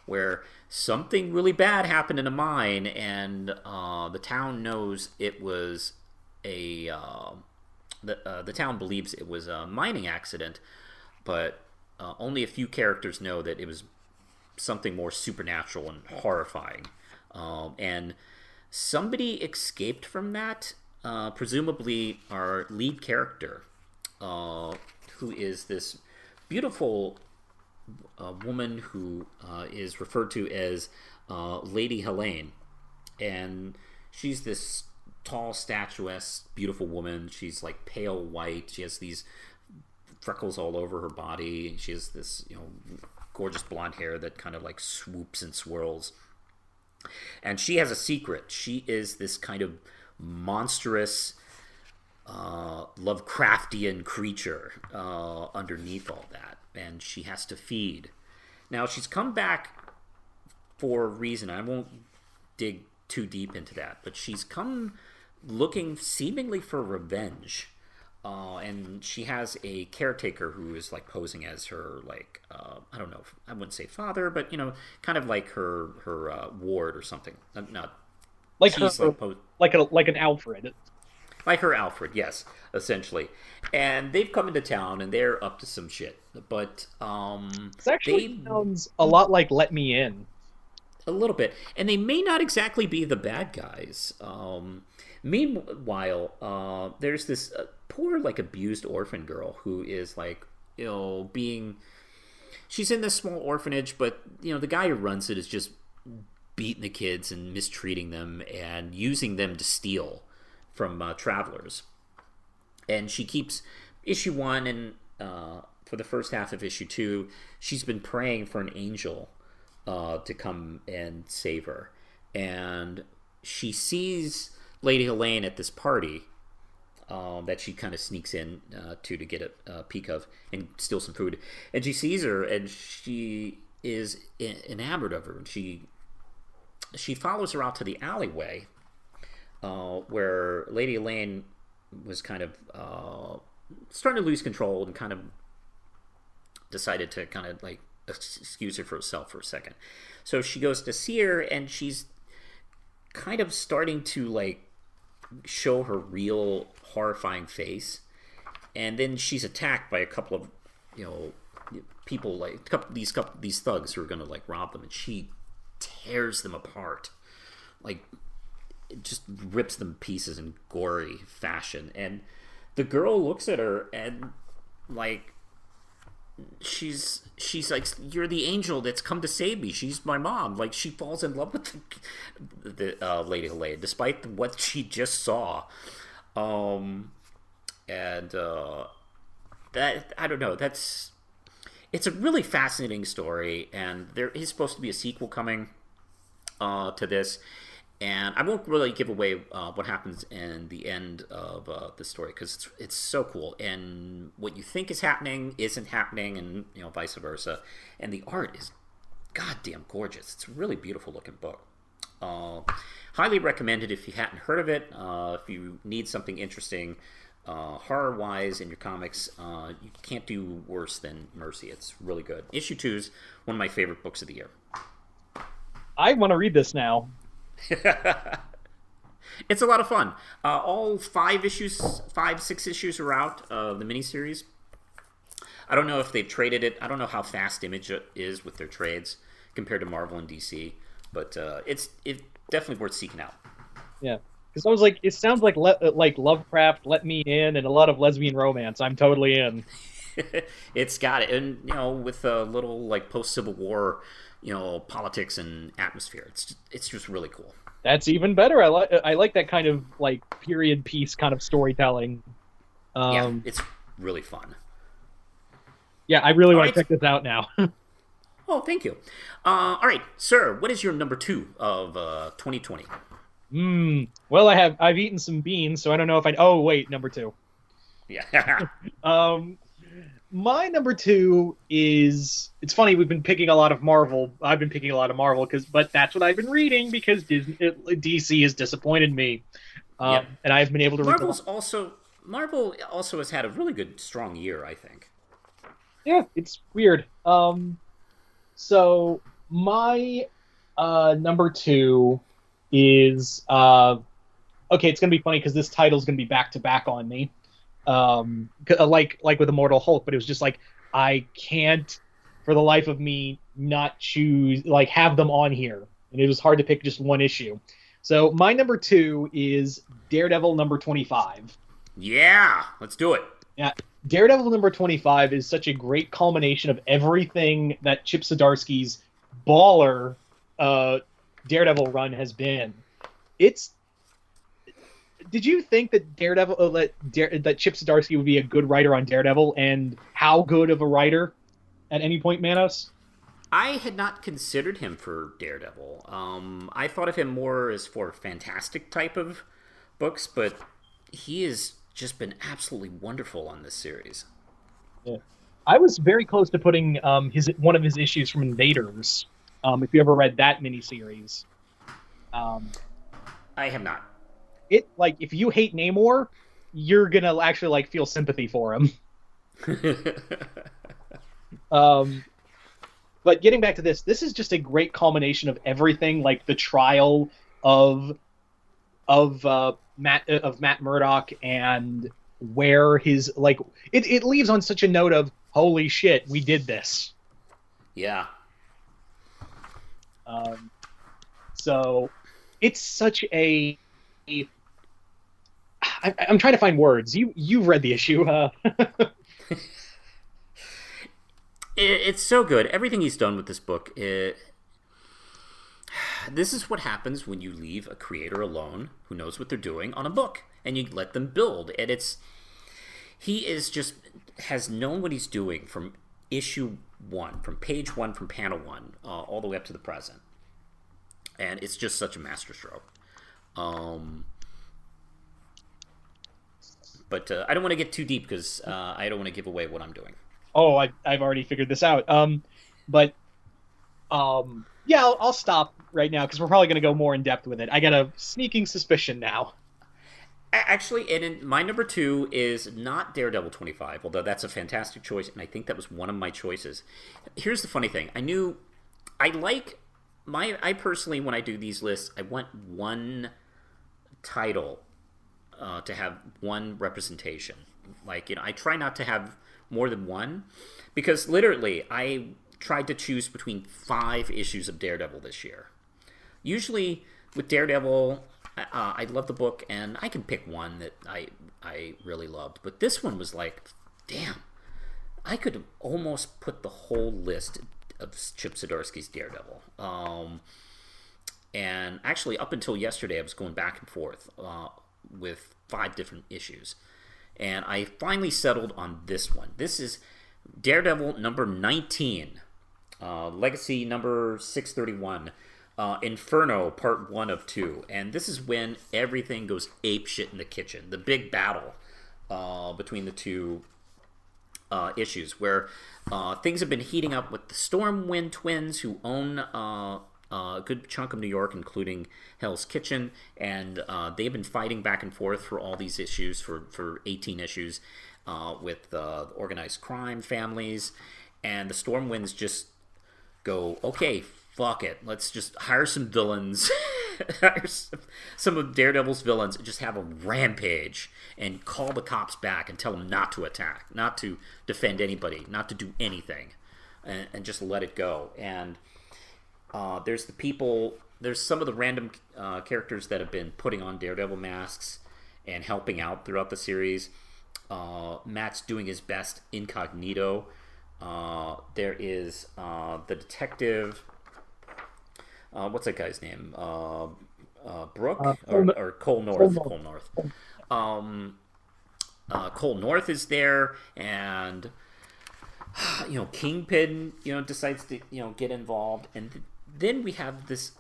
where something really bad happened in a mine, and the town knows it was a... The town believes it was a mining accident, but only a few characters know that it was something more supernatural and horrifying. And somebody escaped from that, presumably our lead character, who is this beautiful woman who is referred to as Lady Helene. And she's this tall, statuesque, beautiful woman. She's like pale white. She has these freckles all over her body. She has this, gorgeous blonde hair that kind of like swoops and swirls. And she has a secret. She is this kind of monstrous, Lovecraftian creature underneath all that. And she has to feed. Now, she's come back for a reason. I won't dig too deep into that, but she's come looking seemingly for revenge, and she has a caretaker who is like posing as her, like, I don't know, I wouldn't say father, but kind of like her ward or something. Not like her, like an Alfred, like her Alfred, yes, essentially. And they've come into town and they're up to some shit, but it actually sounds a lot like Let Me In. A little bit. And they may not exactly be the bad guys. Meanwhile, there's this poor, like, abused orphan girl who is, like, she's in this small orphanage, but, the guy who runs it is just beating the kids and mistreating them and using them to steal from travelers. And she keeps issue 1 and for the first half of issue 2, she's been praying for an angel to come and save her. And she sees Lady Helene at this party, that she kind of sneaks in to get a peek of and steal some food. And she sees her, and she is enamored of her. And she follows her out to the alleyway where Lady Elaine was kind of starting to lose control and kind of decided to kind of like excuse her for herself for a second. So she goes to see her, and she's kind of starting to like show her real horrifying face, and then she's attacked by a couple of people, like these thugs who are going to like rob them, and she tears them apart, like it just rips them to pieces in gory fashion. And the girl looks at her and like she's like, "You're the angel that's come to save me. She's my mom." Like she falls in love with the Lady Helene despite what she just saw. That I don't know. It's a really fascinating story, and there is supposed to be a sequel coming to this. And I won't really give away what happens in the end of the story because it's so cool. And what you think is happening isn't happening, and vice versa. And the art is goddamn gorgeous. It's a really beautiful looking book. Highly recommended if you hadn't heard of it. If you need something interesting horror-wise in your comics, you can't do worse than Mercy. It's really good. Issue 2 is one of my favorite books of the year. I want to read this now. It's a lot of fun. All 6 issues are out of the miniseries. I don't know if they've traded it. I don't know how fast Image is with their trades compared to Marvel and DC, but it's definitely worth seeking out. Yeah, because I was like, it sounds like Lovecraft, Let Me In, and a lot of lesbian romance. I'm totally in. It's got it, and with a little like post-Civil War, politics and atmosphere. It's just really cool. That's even better. I like that kind of like period piece kind of storytelling. Yeah, it's really fun. Yeah, I really want to check this out now. Oh, thank you. All right, sir, what is your number 2 of 2020? Well, I've eaten some beans, so I don't know if Oh, wait, number 2. Yeah. My number 2 is, it's funny, we've been picking a lot of Marvel. I've been picking a lot of Marvel, but that's what I've been reading because DC has disappointed me. And I've been able to read. Marvel also has had a really good, strong year, I think. Yeah, it's weird. So my number 2 is okay. It's gonna be funny because this title's gonna be back to back on me, like with Immortal Hulk. But it was just like I can't, for the life of me, not choose have them on here, and it was hard to pick just one issue. So my number 2 is Daredevil number 25. Yeah, let's do it. Yeah. Daredevil number 25 is such a great culmination of everything that Chip Zdarsky's baller Daredevil run has been. Did you think that that Chip Zdarsky would be a good writer on Daredevil, and how good of a writer at any point, Manos? I had not considered him for Daredevil. I thought of him more as for Fantastic type of books, but he has just been absolutely wonderful on this series. Yeah. I was very close to putting one of his issues from Invaders. If you ever read that miniseries, I have not. If you hate Namor, you're gonna actually feel sympathy for him. But getting back to this is just a great culmination of everything, like the trial of Matt Murdock, and where his it leaves on such a note of holy shit, we did this. Yeah. So it's such a I'm trying to find words. You've read the issue. It's so good. Everything he's done with this book. This is what happens when you leave a creator alone who knows what they're doing on a book, and you let them build. And he has known what he's doing from issue 1, from page 1, from panel 1, all the way up to the present. And it's just such a masterstroke. But I don't want to get too deep because I don't want to give away what I'm doing. Oh, I've already figured this out. But yeah, I'll stop right now because we're probably going to go more in depth with it. I got a sneaking suspicion now. Actually, and my number 2 is not Daredevil 25, although that's a fantastic choice, and I think that was one of my choices. Here's the funny thing. I personally, when I do these lists, I want one title to have one representation. Like, I try not to have more than one, because literally, I tried to choose between 5 issues of Daredevil this year. Usually, with Daredevil, I love the book, and I can pick one that I really loved. But this one was like, damn, I could almost put the whole list of Chip Zdarsky's Daredevil. And actually, up until yesterday, I was going back and forth with 5 different issues. And I finally settled on this one. This is Daredevil number 19, Legacy number 631. Inferno Part 1 of 2, and this is when everything goes apeshit in the kitchen. The big battle between the 2 issues, where things have been heating up with the Stormwind twins, who own a good chunk of New York, including Hell's Kitchen, and they've been fighting back and forth for all these issues, for 18 issues, with organized crime families, and the Stormwinds just go, okay, fuck it. Let's just hire some villains, hire some of Daredevil's villains, and just have a rampage and call the cops back and tell them not to attack, not to defend anybody, not to do anything, and just let it go. And there's some of the random characters that have been putting on Daredevil masks and helping out throughout the series. Matt's doing his best incognito. There is the detective. What's that guy's name? Brooke or Cole North? Cole North. Cole North is there, and Kingpin, decides to get involved, and then we have this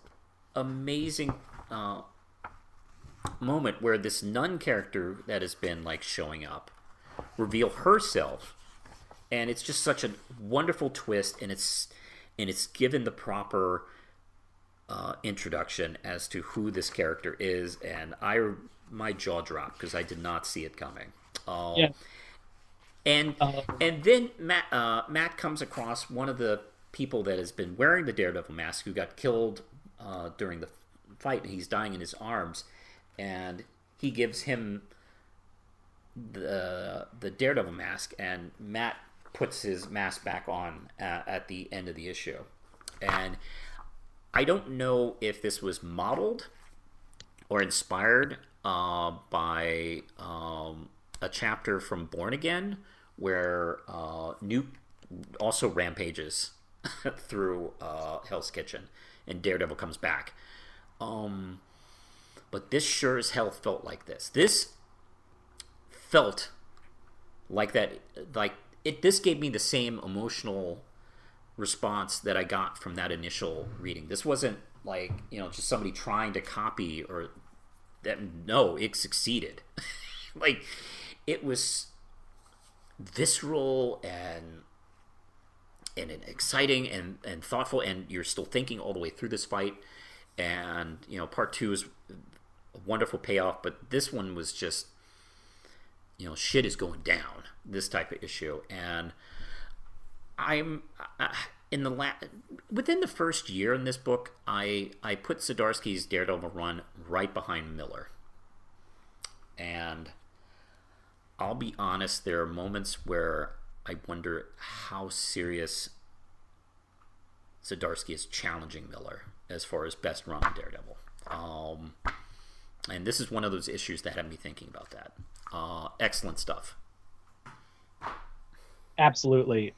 amazing moment where this nun character that has been showing up reveal herself, and it's just such a wonderful twist, and it's given the proper introduction as to who this character is, and my jaw dropped because I did not see it coming. Yeah. And then Matt comes across one of the people that has been wearing the Daredevil mask, who got killed during the fight, and he's dying in his arms, and he gives him the Daredevil mask, and Matt puts his mask back on at the end of the issue. And I don't know if this was modeled or inspired by a chapter from Born Again, where Newt also rampages through Hell's Kitchen, and Daredevil comes back. But this sure as hell felt like this. This felt like that. This gave me the same emotional response that I got from that initial reading. This wasn't just somebody trying to copy or that. No, it succeeded. It was visceral and exciting and thoughtful, and you're still thinking all the way through this fight. And part 2 is a wonderful payoff, but this one was just shit is going down. This type of issue, and I'm within the first year in this book, I put Zdarsky's Daredevil run right behind Miller, and I'll be honest, there are moments where I wonder how serious Zdarsky is challenging Miller as far as best run on Daredevil. And this is one of those issues that had me thinking about that. Excellent stuff. Absolutely.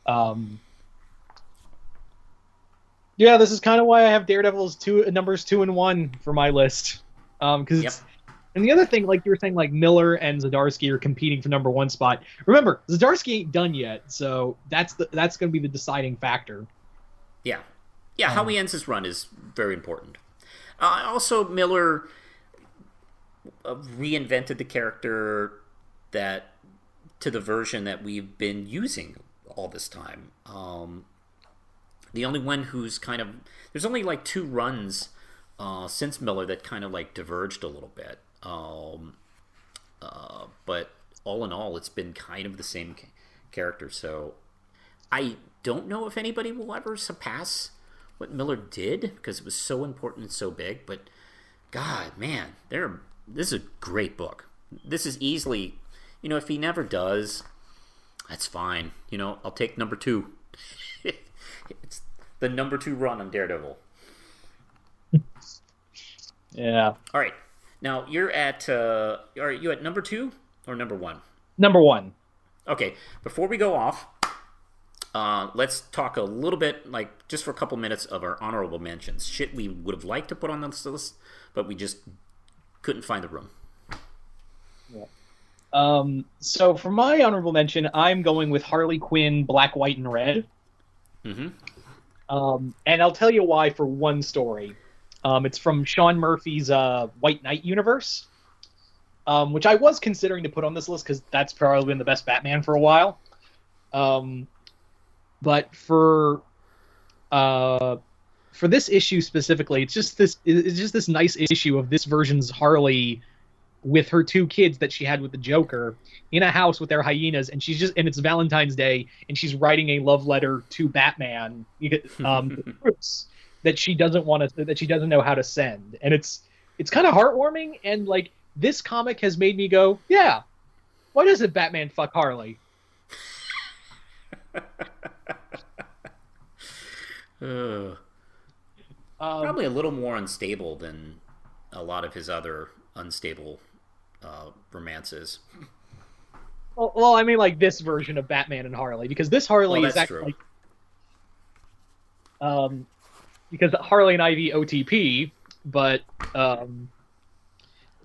Yeah, this is kind of why I have Daredevil's numbers 2 and 1 for my list. Because and the other thing, like you were saying, Miller and Zdarsky are competing for number 1 spot. Remember, Zdarsky ain't done yet, so that's going to be the deciding factor. Yeah, how he ends his run is very important. Also, Miller reinvented the character. that to the version that we've been using all this time. The only one who's kind of there's only like 2 runs since Miller that kind of like diverged a little bit. But all in all, it's been kind of the same character. So I don't know if anybody will ever surpass what Miller did because it was so important and so big. But God, man, this is a great book. This is easily, if he never does, that's fine. I'll take number 2. It's the number 2 run on Daredevil. Yeah. All right. Now you're at. Are you at number 2 or number 1? Number 1. Okay. Before we go off, let's talk a little bit, like just for a couple minutes, of our honorable mentions. Shit we would have liked to put on this list, but we just couldn't find the room. Yeah. So for my honorable mention, I'm going with Harley Quinn, Black, White, and Red. Mm-hmm. And I'll tell you why for one story. It's from Sean Murphy's White Knight universe, which I was considering to put on this list because that's probably been the best Batman for a while. But for this issue specifically, it's just this nice issue of this version's Harley with her 2 kids that she had with the Joker in a house with their hyenas, and it's Valentine's Day, and she's writing a love letter to Batman, that she doesn't know how to send, and it's kind of heartwarming, and like this comic has made me go, yeah, why doesn't Batman fuck Harley? Probably a little more unstable than a lot of his other unstable romances. Well, I mean, like this version of Batman and Harley, because this Harley is actually because Harley and Ivy OTP, but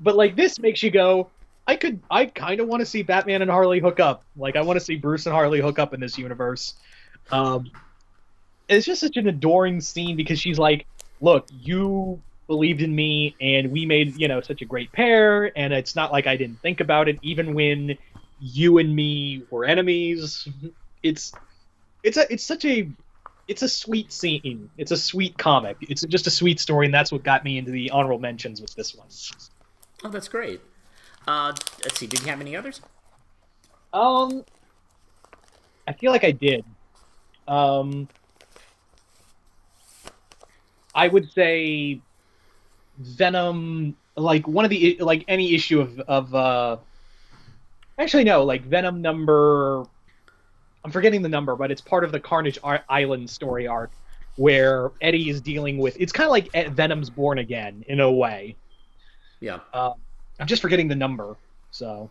like this makes you go, I kind of want to see Batman and Harley hook up. Like I want to see Bruce and Harley hook up in this universe. It's just such an adoring scene because she's like, look, you believed in me and we made, such a great pair, and it's not like I didn't think about it even when you and me were enemies. It's a sweet scene. It's a sweet comic. It's just a sweet story, and that's what got me into the honorable mentions with this one. Oh, that's great. Let's see, did you have any others? I feel like I did. I would say Venom, like any issue of actually no, like Venom number, I'm forgetting the number, but it's part of the Carnage Island story arc where Eddie is dealing with, it's kind of like Venom's Born Again in a way. Yeah. I'm just forgetting the number, so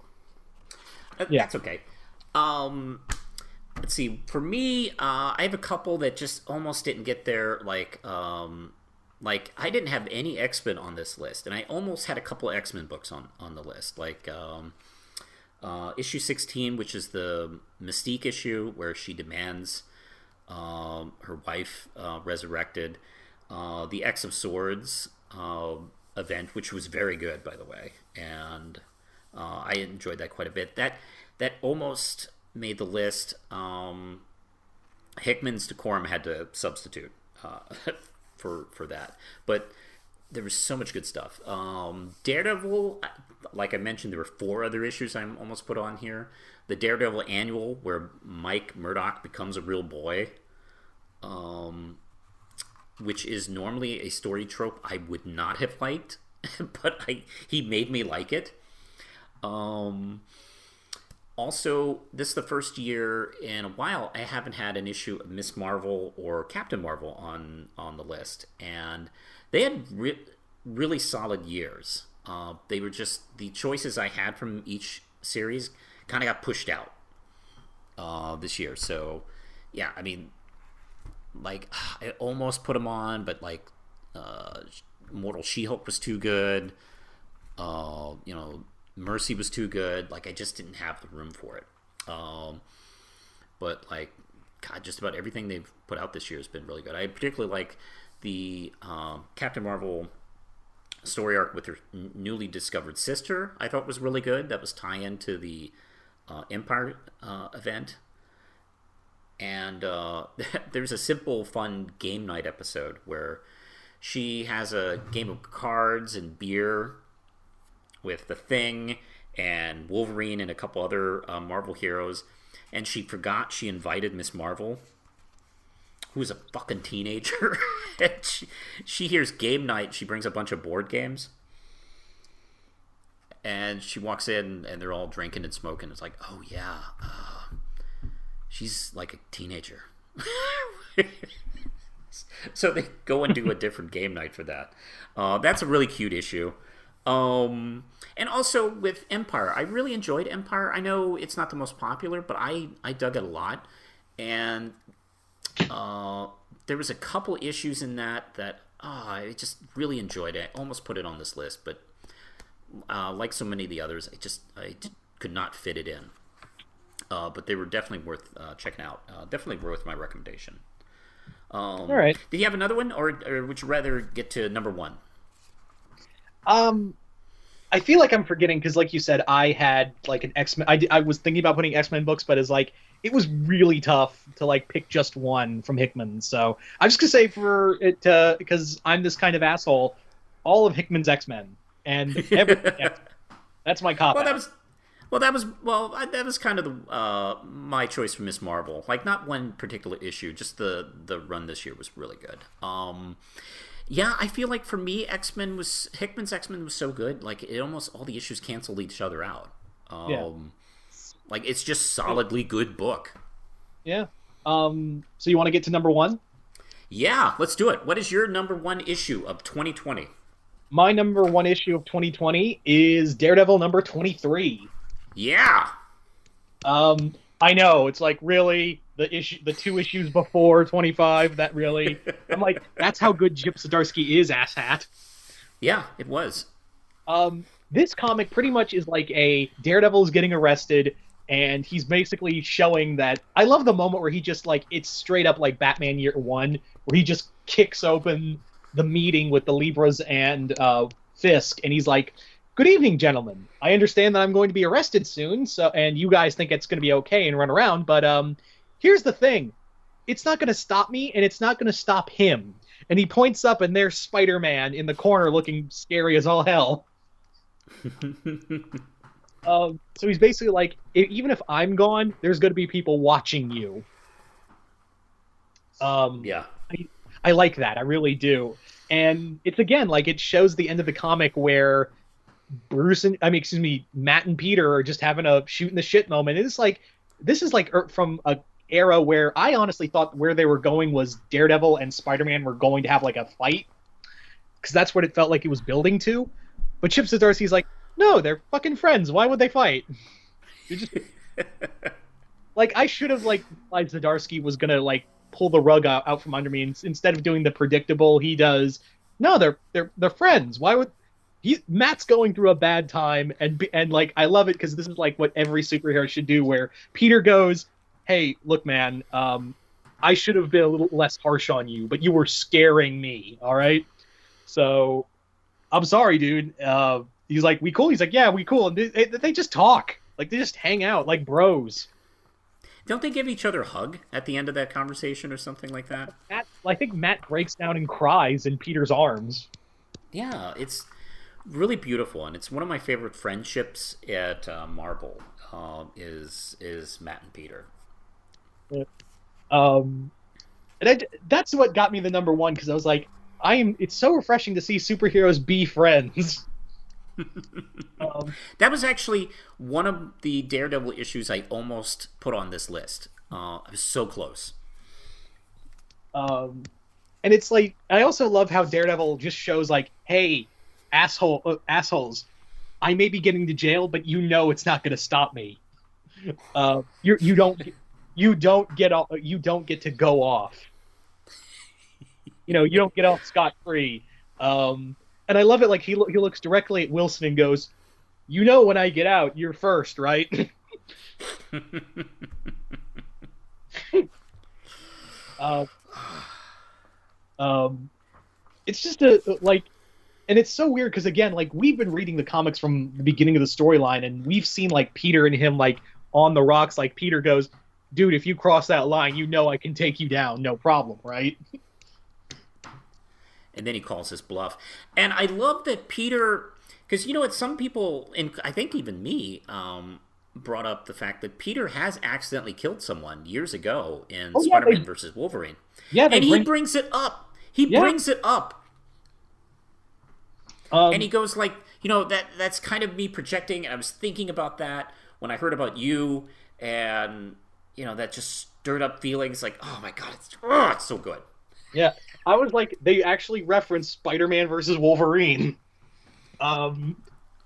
yeah. That's okay. Let's see. For me, I have a couple that just almost didn't get there. Like I didn't have any X-Men on this list, and I almost had a couple of X-Men books on the list. Like issue 16, which is the Mystique issue, where she demands her wife resurrected. The X of Swords event, which was very good, by the way, and I enjoyed that quite a bit. That almost made the list. Hickman's Decorum had to substitute for that, but there was so much good stuff. Daredevil, like I mentioned, there were 4 other issues I almost put on here. The Daredevil annual, where Mike Murdock becomes a real boy, which is normally a story trope I would not have liked, but he made me like it. Also, this is the first year in a while I haven't had an issue of Miss Marvel or Captain Marvel on the list, and they had really solid years. They were just, the choices I had from each series kind of got pushed out this year. So, yeah, I mean, like, I almost put them on, but like, Immortal She-Hulk was too good. Mercy was too good. Like, I just didn't have the room for it. But like, God, just about everything they've put out this year has been really good. I particularly like the Captain Marvel story arc with her newly discovered sister, I thought was really good. That was tie-in to the Empire event. And there's a simple, fun game night episode where she has a game of cards and beer with the Thing and Wolverine and a couple other Marvel heroes. And she forgot she invited Miss Marvel, who's a fucking teenager. And she hears game night. She brings a bunch of board games. And she walks in and they're all drinking and smoking. It's like, oh yeah, she's like a teenager. So they go and do a different game night for that. That's a really cute issue. And also with Empire, I really enjoyed Empire. I know it's not the most popular, but I dug it a lot. And there was a couple issues in that I just really enjoyed it. I almost put it on this list, but like so many of the others, I could not fit it in. But they were definitely worth checking out. Definitely worth my recommendation. All right. Did you have another one, or would you rather get to number one? I feel like I'm forgetting because, like you said, I had like an X-Men. I was thinking about putting X-Men books, but it's like it was really tough to like pick just one from Hickman. So I'm just gonna say for it because I'm this kind of asshole, all of Hickman's X-Men and everything. That's my cop. That was kind of my choice for Miss Marvel. Like, not one particular issue, just the run this year was really good. Yeah, I feel like for me, Hickman's X-Men was so good. Like, it almost all the issues canceled each other out. Like, it's just solidly good book. Yeah. So you want to get to number one? Yeah, let's do it. What is your number one issue of 2020? My number one issue of 2020 is Daredevil number 23. Yeah. I know, it's like, really, the two issues before 25, that really, I'm like, that's how good Chip Zdarsky is, asshat. Yeah, it was. This comic pretty much is like a Daredevil is getting arrested, and he's basically showing that, I love the moment where he just, like, it's straight up like Batman Year One, where he just kicks open the meeting with the Libras and Fisk, and he's like, good evening, gentlemen. I understand that I'm going to be arrested soon, and you guys think it's going to be okay and run around, but here's the thing. It's not going to stop me, and it's not going to stop him. And he points up, and there's Spider-Man in the corner looking scary as all hell. So he's basically like, even if I'm gone, there's going to be people watching you. Yeah. I like that. I really do. And it's, again, like, it shows the end of the comic where Matt and Peter are just having a shooting the shit moment. It's like, this is like from a era where I honestly thought where they were going was Daredevil and Spider-Man were going to have like a fight, because that's what it felt like it was building to. But Chip Zdarsky's like, no, they're fucking friends. Why would they fight? Just... like, I should have like Zdarsky was gonna like pull the rug out from under me, and instead of doing the predictable, he does. No, they're friends. Why would? Matt's going through a bad time, and like, I love it because this is like what every superhero should do, where Peter goes, hey, look, man, I should have been a little less harsh on you, but you were scaring me, all right? So, I'm sorry, dude. He's like, we cool? He's like, yeah, we cool. And they just talk. Like, they just hang out like bros. Don't they give each other a hug at the end of that conversation or something like that? I think Matt breaks down and cries in Peter's arms. Yeah, it's really beautiful, and it's one of my favorite friendships at Marvel. Is Matt and Peter. That's what got me the number one, because I was like, it's so refreshing to see superheroes be friends. That was actually one of the Daredevil issues I almost put on this list. I was so close. And it's like, I also love how Daredevil just shows like, hey, assholes, I may be getting to jail, but you know it's not going to stop me. You don't get to go off. You know, you don't get off scot-free. And I love it. Like, he looks directly at Wilson and goes, "You know, when I get out, you're first, right?" It's just like, and it's so weird because again, like we've been reading the comics from the beginning of the storyline, and we've seen like Peter and him like on the rocks. Like Peter goes, "Dude, if you cross that line, you know I can take you down, no problem, right?" And then he calls his bluff. And I love that Peter, because you know what, some people, and I think even me, brought up the fact that Peter has accidentally killed someone years ago in Oh yeah, Spider-Man versus Wolverine. yeah, And he brings it up. He brings it up. And he goes like, you know, that's kind of me projecting, and I was thinking about that when I heard about you, and, you know, that just stirred up feelings like, oh my god, it's so good. Yeah, I was like, they actually referenced Spider-Man versus Wolverine. And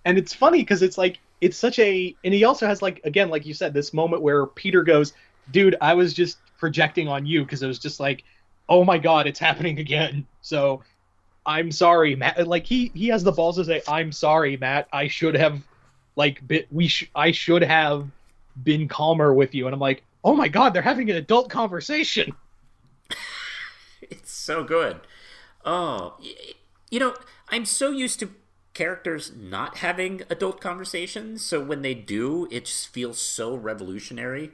it's funny because it's like, it's such a, and he also has like, again, like you said, this moment where Peter goes, dude, I was just projecting on you because it was just like, oh my god, it's happening again. So I'm sorry, Matt. Like he has the balls to say, I'm sorry, Matt. I should have I should have been calmer with you. And I'm like, oh my god, they're having an adult conversation. It's so good. Oh, you know, I'm so used to characters not having adult conversations, so when they do, it just feels so revolutionary.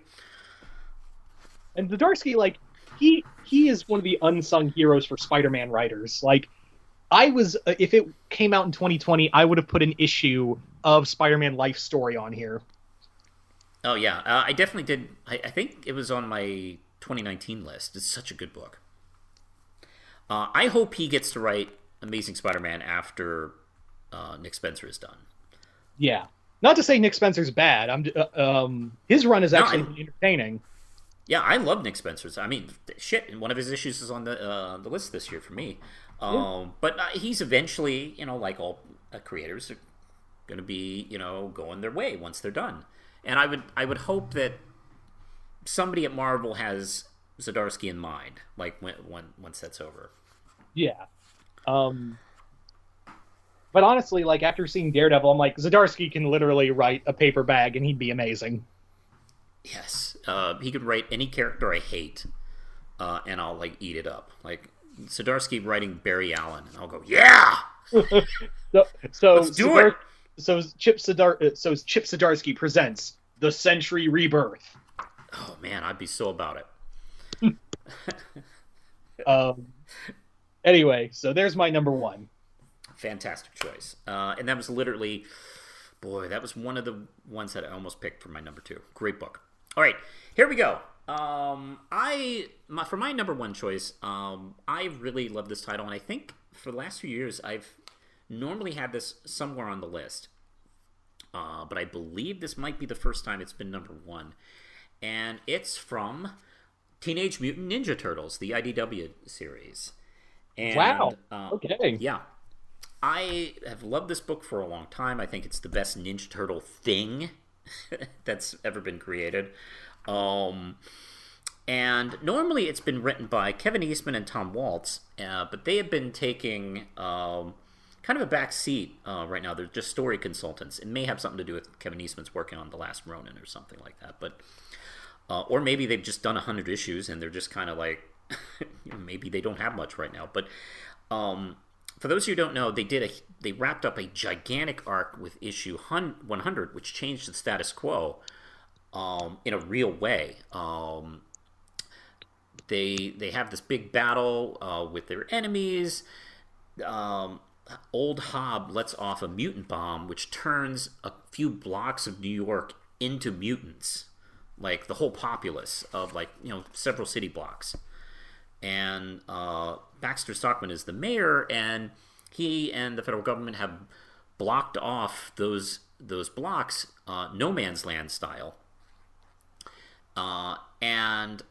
And Zdarsky, like, he is one of the unsung heroes for Spider-Man writers. Like, I was, if it came out in 2020, I would have put an issue of Spider-Man life story on here. Oh yeah, I definitely did. I think it was on my 2019 list. It's such a good book. I hope he gets to write Amazing Spider-Man after Nick Spencer is done. Yeah, not to say Nick Spencer's bad. His run is actually entertaining. Yeah, I love Nick Spencer's. I mean, shit, one of his issues is on the list this year for me. But he's eventually, you know, like all creators, are going to be, you know, going their way once they're done. And I would hope that somebody at Marvel has Zdarsky in mind, like once that's over. Yeah. But honestly, like after seeing Daredevil, I'm like, Zdarsky can literally write a paper bag and he'd be amazing. Yes, he could write any character I hate, and I'll like eat it up. Like Zdarsky writing Barry Allen, and I'll go, yeah. so let's do it. So Chip Zdarsky presents The Century Rebirth. Oh man, I'd be so about it. Anyway, so there's my number one. Fantastic choice. And that was literally, boy, that was one of the ones that I almost picked for my number two. Great book. All right, here we go. For my number one choice, I really love this title, and I think for the last few years I've normally had this somewhere on the list. But I believe this might be the first time it's been number one. And it's from Teenage Mutant Ninja Turtles, the IDW series. And, wow. Okay. Yeah. I have loved this book for a long time. I think it's the best Ninja Turtle thing that's ever been created. And normally it's been written by Kevin Eastman and Tom Waltz, but they have been taking kind of a back seat right now. They're just story consultants. It may have something to do with Kevin Eastman's working on The Last Ronin or something like that. But or maybe they've just done 100 issues and they're just kind of like, you know, maybe they don't have much right now. But for those who don't know, they wrapped up a gigantic arc with issue 100, which changed the status quo in a real way. They have this big battle with their enemies. Old Hob lets off a mutant bomb, which turns a few blocks of New York into mutants, like the whole populace of, like, you know, several city blocks. And Baxter Stockman is the mayor, and he and the federal government have blocked off those blocks, no man's land style. And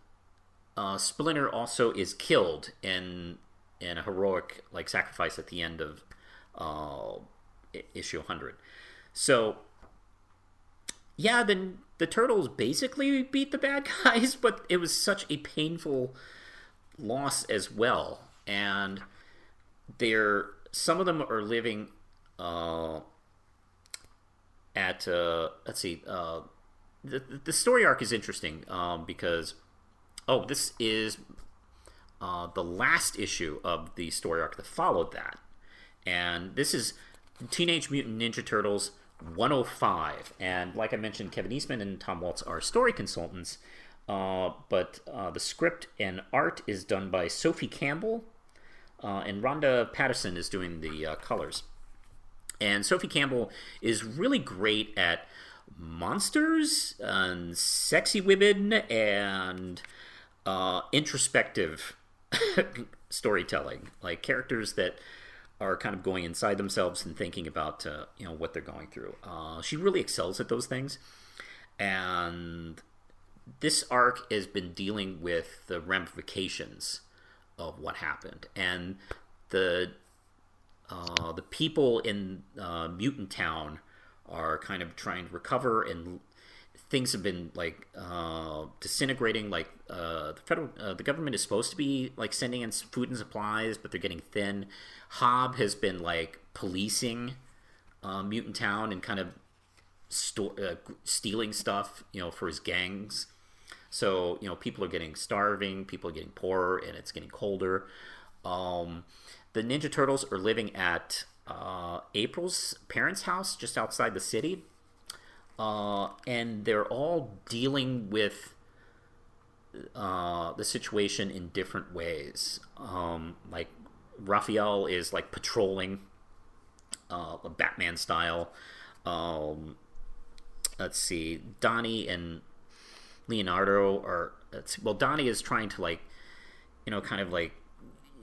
Splinter also is killed in a heroic, like, sacrifice at the end of issue 100. So yeah, then the Turtles basically beat the bad guys, but it was such a painful loss as well. And some of them are living at let's see, the story arc is interesting because this is the last issue of the story arc that followed that. And this is Teenage Mutant Ninja Turtles 105. And like I mentioned, Kevin Eastman and Tom Waltz are story consultants. But the script and art is done by Sophie Campbell. And Rhonda Patterson is doing the colors. And Sophie Campbell is really great at monsters and sexy women and introspective storytelling, like characters that are kind of going inside themselves and thinking about what they're going through. She really excels at those things, and this arc has been dealing with the ramifications of what happened, and the people in Mutant Town are kind of trying to recover, and things have been like disintegrating. Like the government is supposed to be like sending in food and supplies, but they're getting thin. Hobb has been like policing Mutant Town and kind of stealing stuff, for his gangs. So people are getting starving, people are getting poorer, and it's getting colder. The Ninja Turtles are living at April's parents' house just outside the city. And they're all dealing with the situation in different ways. Like Raphael is like patrolling, Batman style. Let's see, Donnie and Leonardo are. Well, Donnie is trying to like, kind of like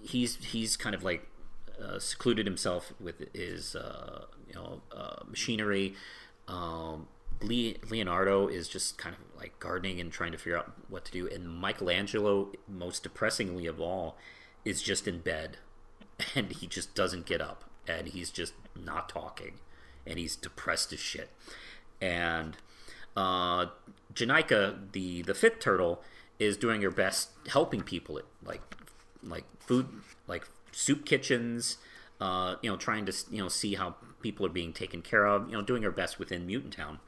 he's kind of like secluded himself with his machinery. Leonardo is just kind of like gardening and trying to figure out what to do, and Michelangelo, most depressingly of all, is just in bed, and he just doesn't get up, and he's just not talking, and he's depressed as shit. And Janaika, the fifth turtle, is doing her best helping people at like food, like soup kitchens, trying to see how people are being taken care of, doing her best within Mutant Town.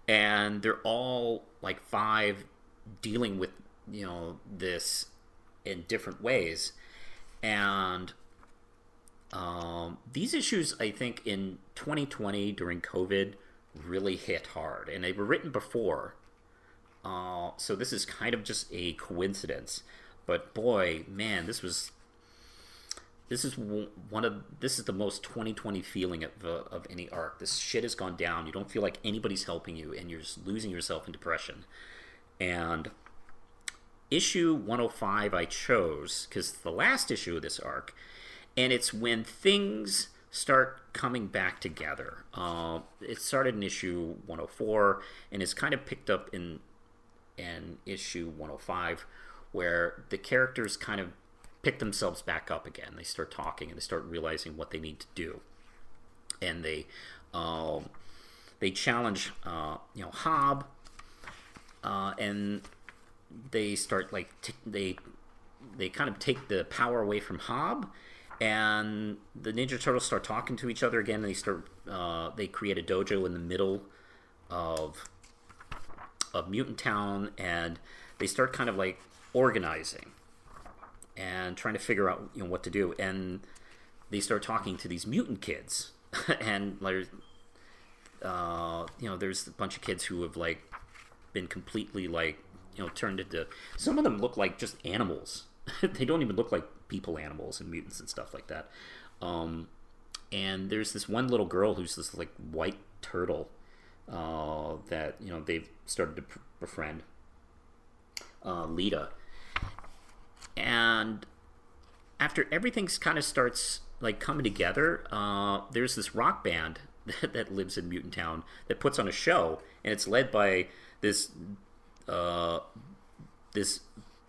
And they're all like five dealing with this in different ways. And these issues, I think, in 2020 during COVID really hit hard, and they were written before, so this is kind of just a coincidence. But boy, man, this is the most 2020 feeling of any arc. This shit has gone down. You don't feel like anybody's helping you, and you're just losing yourself in depression. And issue 105 I chose because it's the last issue of this arc, and it's when things start coming back together. It started in issue 104, and it's kind of picked up in issue 105, where the characters kind of pick themselves back up again. They start talking, and they start realizing what they need to do, and they challenge Hobb, and they start like they kind of take the power away from Hobb, and the Ninja Turtles start talking to each other again. And they create a dojo in the middle of Mutant Town, and they start kind of like organizing and trying to figure out what to do. And they start talking to these mutant kids, and like there's a bunch of kids who have like been completely like turned into. Some of them look like just animals. They don't even look like people animals and mutants and stuff like that. And there's this one little girl who's this like white turtle that they've started to befriend, Lita. And after everything's kind of starts like coming together, there's this rock band that lives in Mutant Town that puts on a show, and it's led by this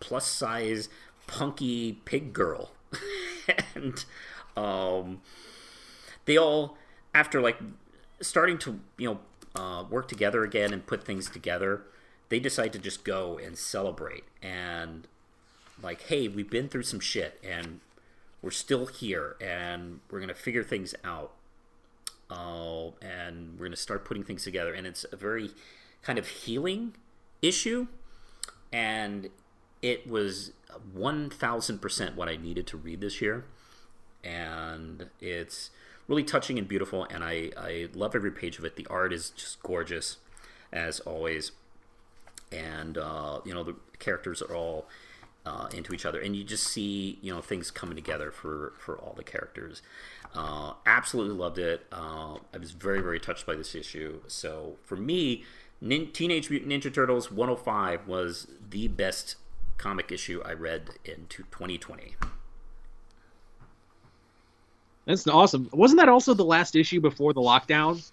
plus size punky pig girl. And they all, after like starting to work together again and put things together, they decide to just go and celebrate, and like, hey, we've been through some shit, and we're still here, and we're gonna figure things out, and we're gonna start putting things together. And it's a very kind of healing issue, and it was 1,000% what I needed to read this year. and it's really touching and beautiful, and I love every page of it. The art is just gorgeous, as always, and the characters are all into each other, and you just see things coming together for all the characters. Absolutely loved it. I was very, very touched by this issue. So for me, Teenage Mutant Ninja Turtles 105 was the best comic issue I read in 2020. That's awesome. Wasn't that also the last issue before the lockdown?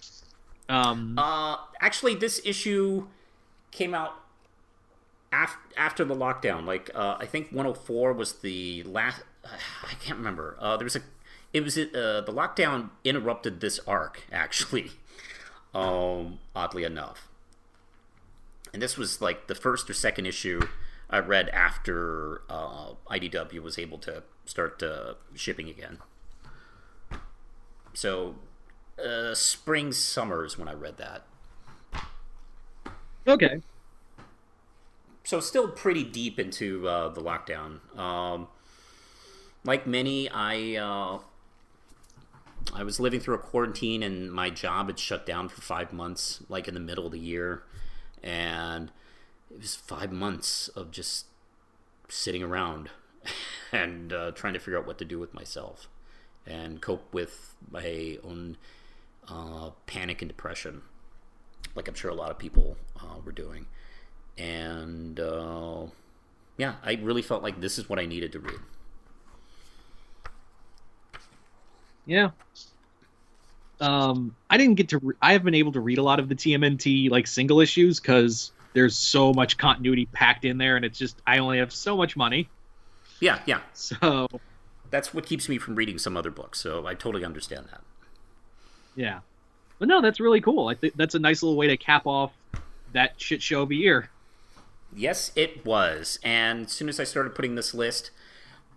Actually, this issue came out after the lockdown. Like, I think 104 was the last. I can't remember. The lockdown interrupted this arc, actually. Oddly enough, and this was like the first or second issue I read after IDW was able to start shipping again. So, spring, summers when I read that. Okay. So still pretty deep into the lockdown. Like many, I was living through a quarantine, and my job had shut down for 5 months, like in the middle of the year. And it was 5 months of just sitting around and trying to figure out what to do with myself and cope with my own panic and depression, like I'm sure a lot of people were doing. And I really felt like this is what I needed to read. Yeah. I didn't get to. I have been able to read a lot of the TMNT like single issues because there's so much continuity packed in there, and it's just I only have so much money. Yeah. So that's what keeps me from reading some other books. So I totally understand that. Yeah, but no, that's really cool. I think that's a nice little way to cap off that shit show of a year. Yes, it was. And as soon as I started putting this list,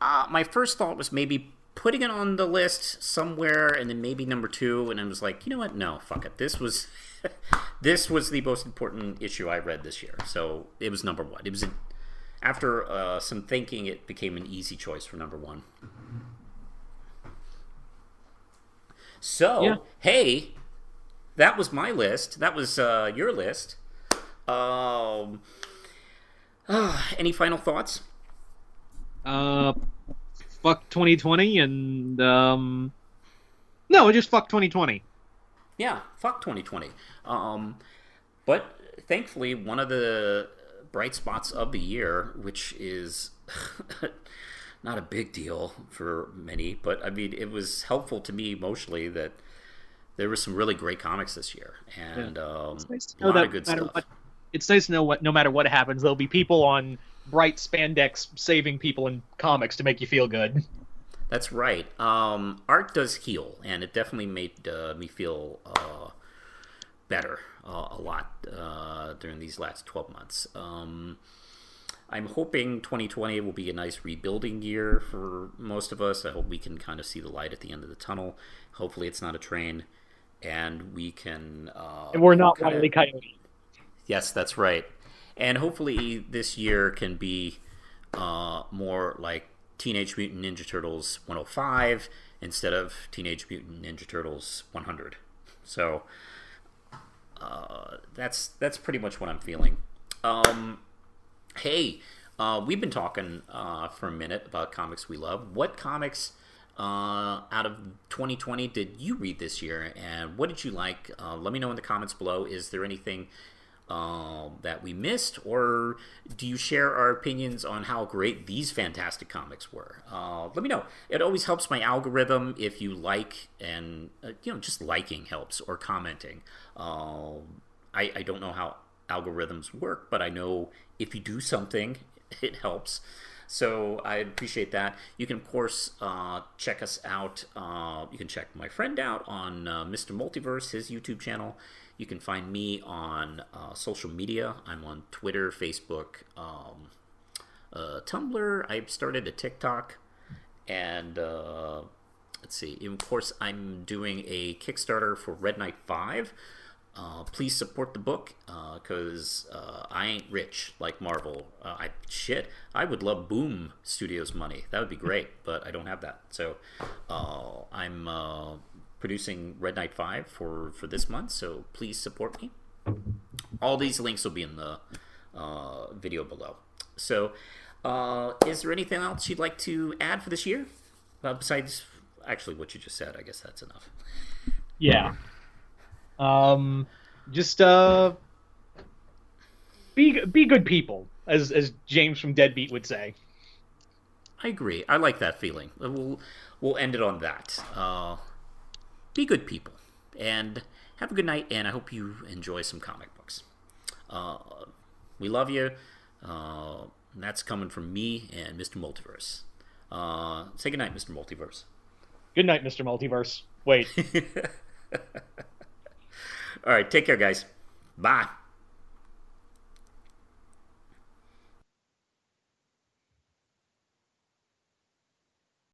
my first thought was maybe putting it on the list somewhere, and then maybe number 2. And I was like, you know what? No, fuck it. This was the most important issue I read this year. So it was number 1. It was after some thinking, it became an easy choice for number 1. So, yeah. Hey, that was my list. That was your list. Any final thoughts? Fuck 2020 and no, just fuck 2020. Yeah, fuck 2020. But thankfully, one of the bright spots of the year, which is not a big deal for many, but I mean, it was helpful to me emotionally that there were some really great comics this year, and nice a lot of good stuff. It's nice to know no matter what happens, there'll be people on bright spandex saving people in comics to make you feel good. That's right. Art does heal, and it definitely made me feel better a lot during these last 12 months. I'm hoping 2020 will be a nice rebuilding year for most of us. I hope we can kind of see the light at the end of the tunnel. Hopefully it's not a train, and we can... and we're not Wile E. Coyote. Yes, that's right. And hopefully this year can be more like Teenage Mutant Ninja Turtles 105 instead of Teenage Mutant Ninja Turtles 100. So that's pretty much what I'm feeling. Hey, we've been talking for a minute about comics we love. What comics out of 2020 did you read this year, and what did you like? Let me know in the comments below. Is there anything that we missed, or do you share our opinions on how great these fantastic comics were? Let me know. It always helps my algorithm if you like, and just liking helps, or commenting. I don't know how algorithms work, but I know if you do something, it helps. So I appreciate that. You can, of course, check us out. You can check my friend out on Mr. Multiverse, his YouTube channel. You can find me on social media. I'm on Twitter, Facebook, Tumblr. I started a TikTok. And let's see. Of course, I'm doing a Kickstarter for Red Knight 5. Please support the book because I ain't rich like Marvel. I would love Boom Studios money. That would be great, but I don't have that. So I'm producing Red Knight 5 for this month, so please support me. All these links will be in the video below. So is there anything else you'd like to add for this year? Besides, actually, what you just said, I guess that's enough. Yeah. Just be good people, as James from Deadbeat would say. I agree. I like that feeling. We'll end it on that. Be good people, and have a good night. And I hope you enjoy some comic books. We love you. That's coming from me and Mr. Multiverse. Say good night, Mr. Multiverse. Good night, Mr. Multiverse. Wait. All right, take care, guys. Bye.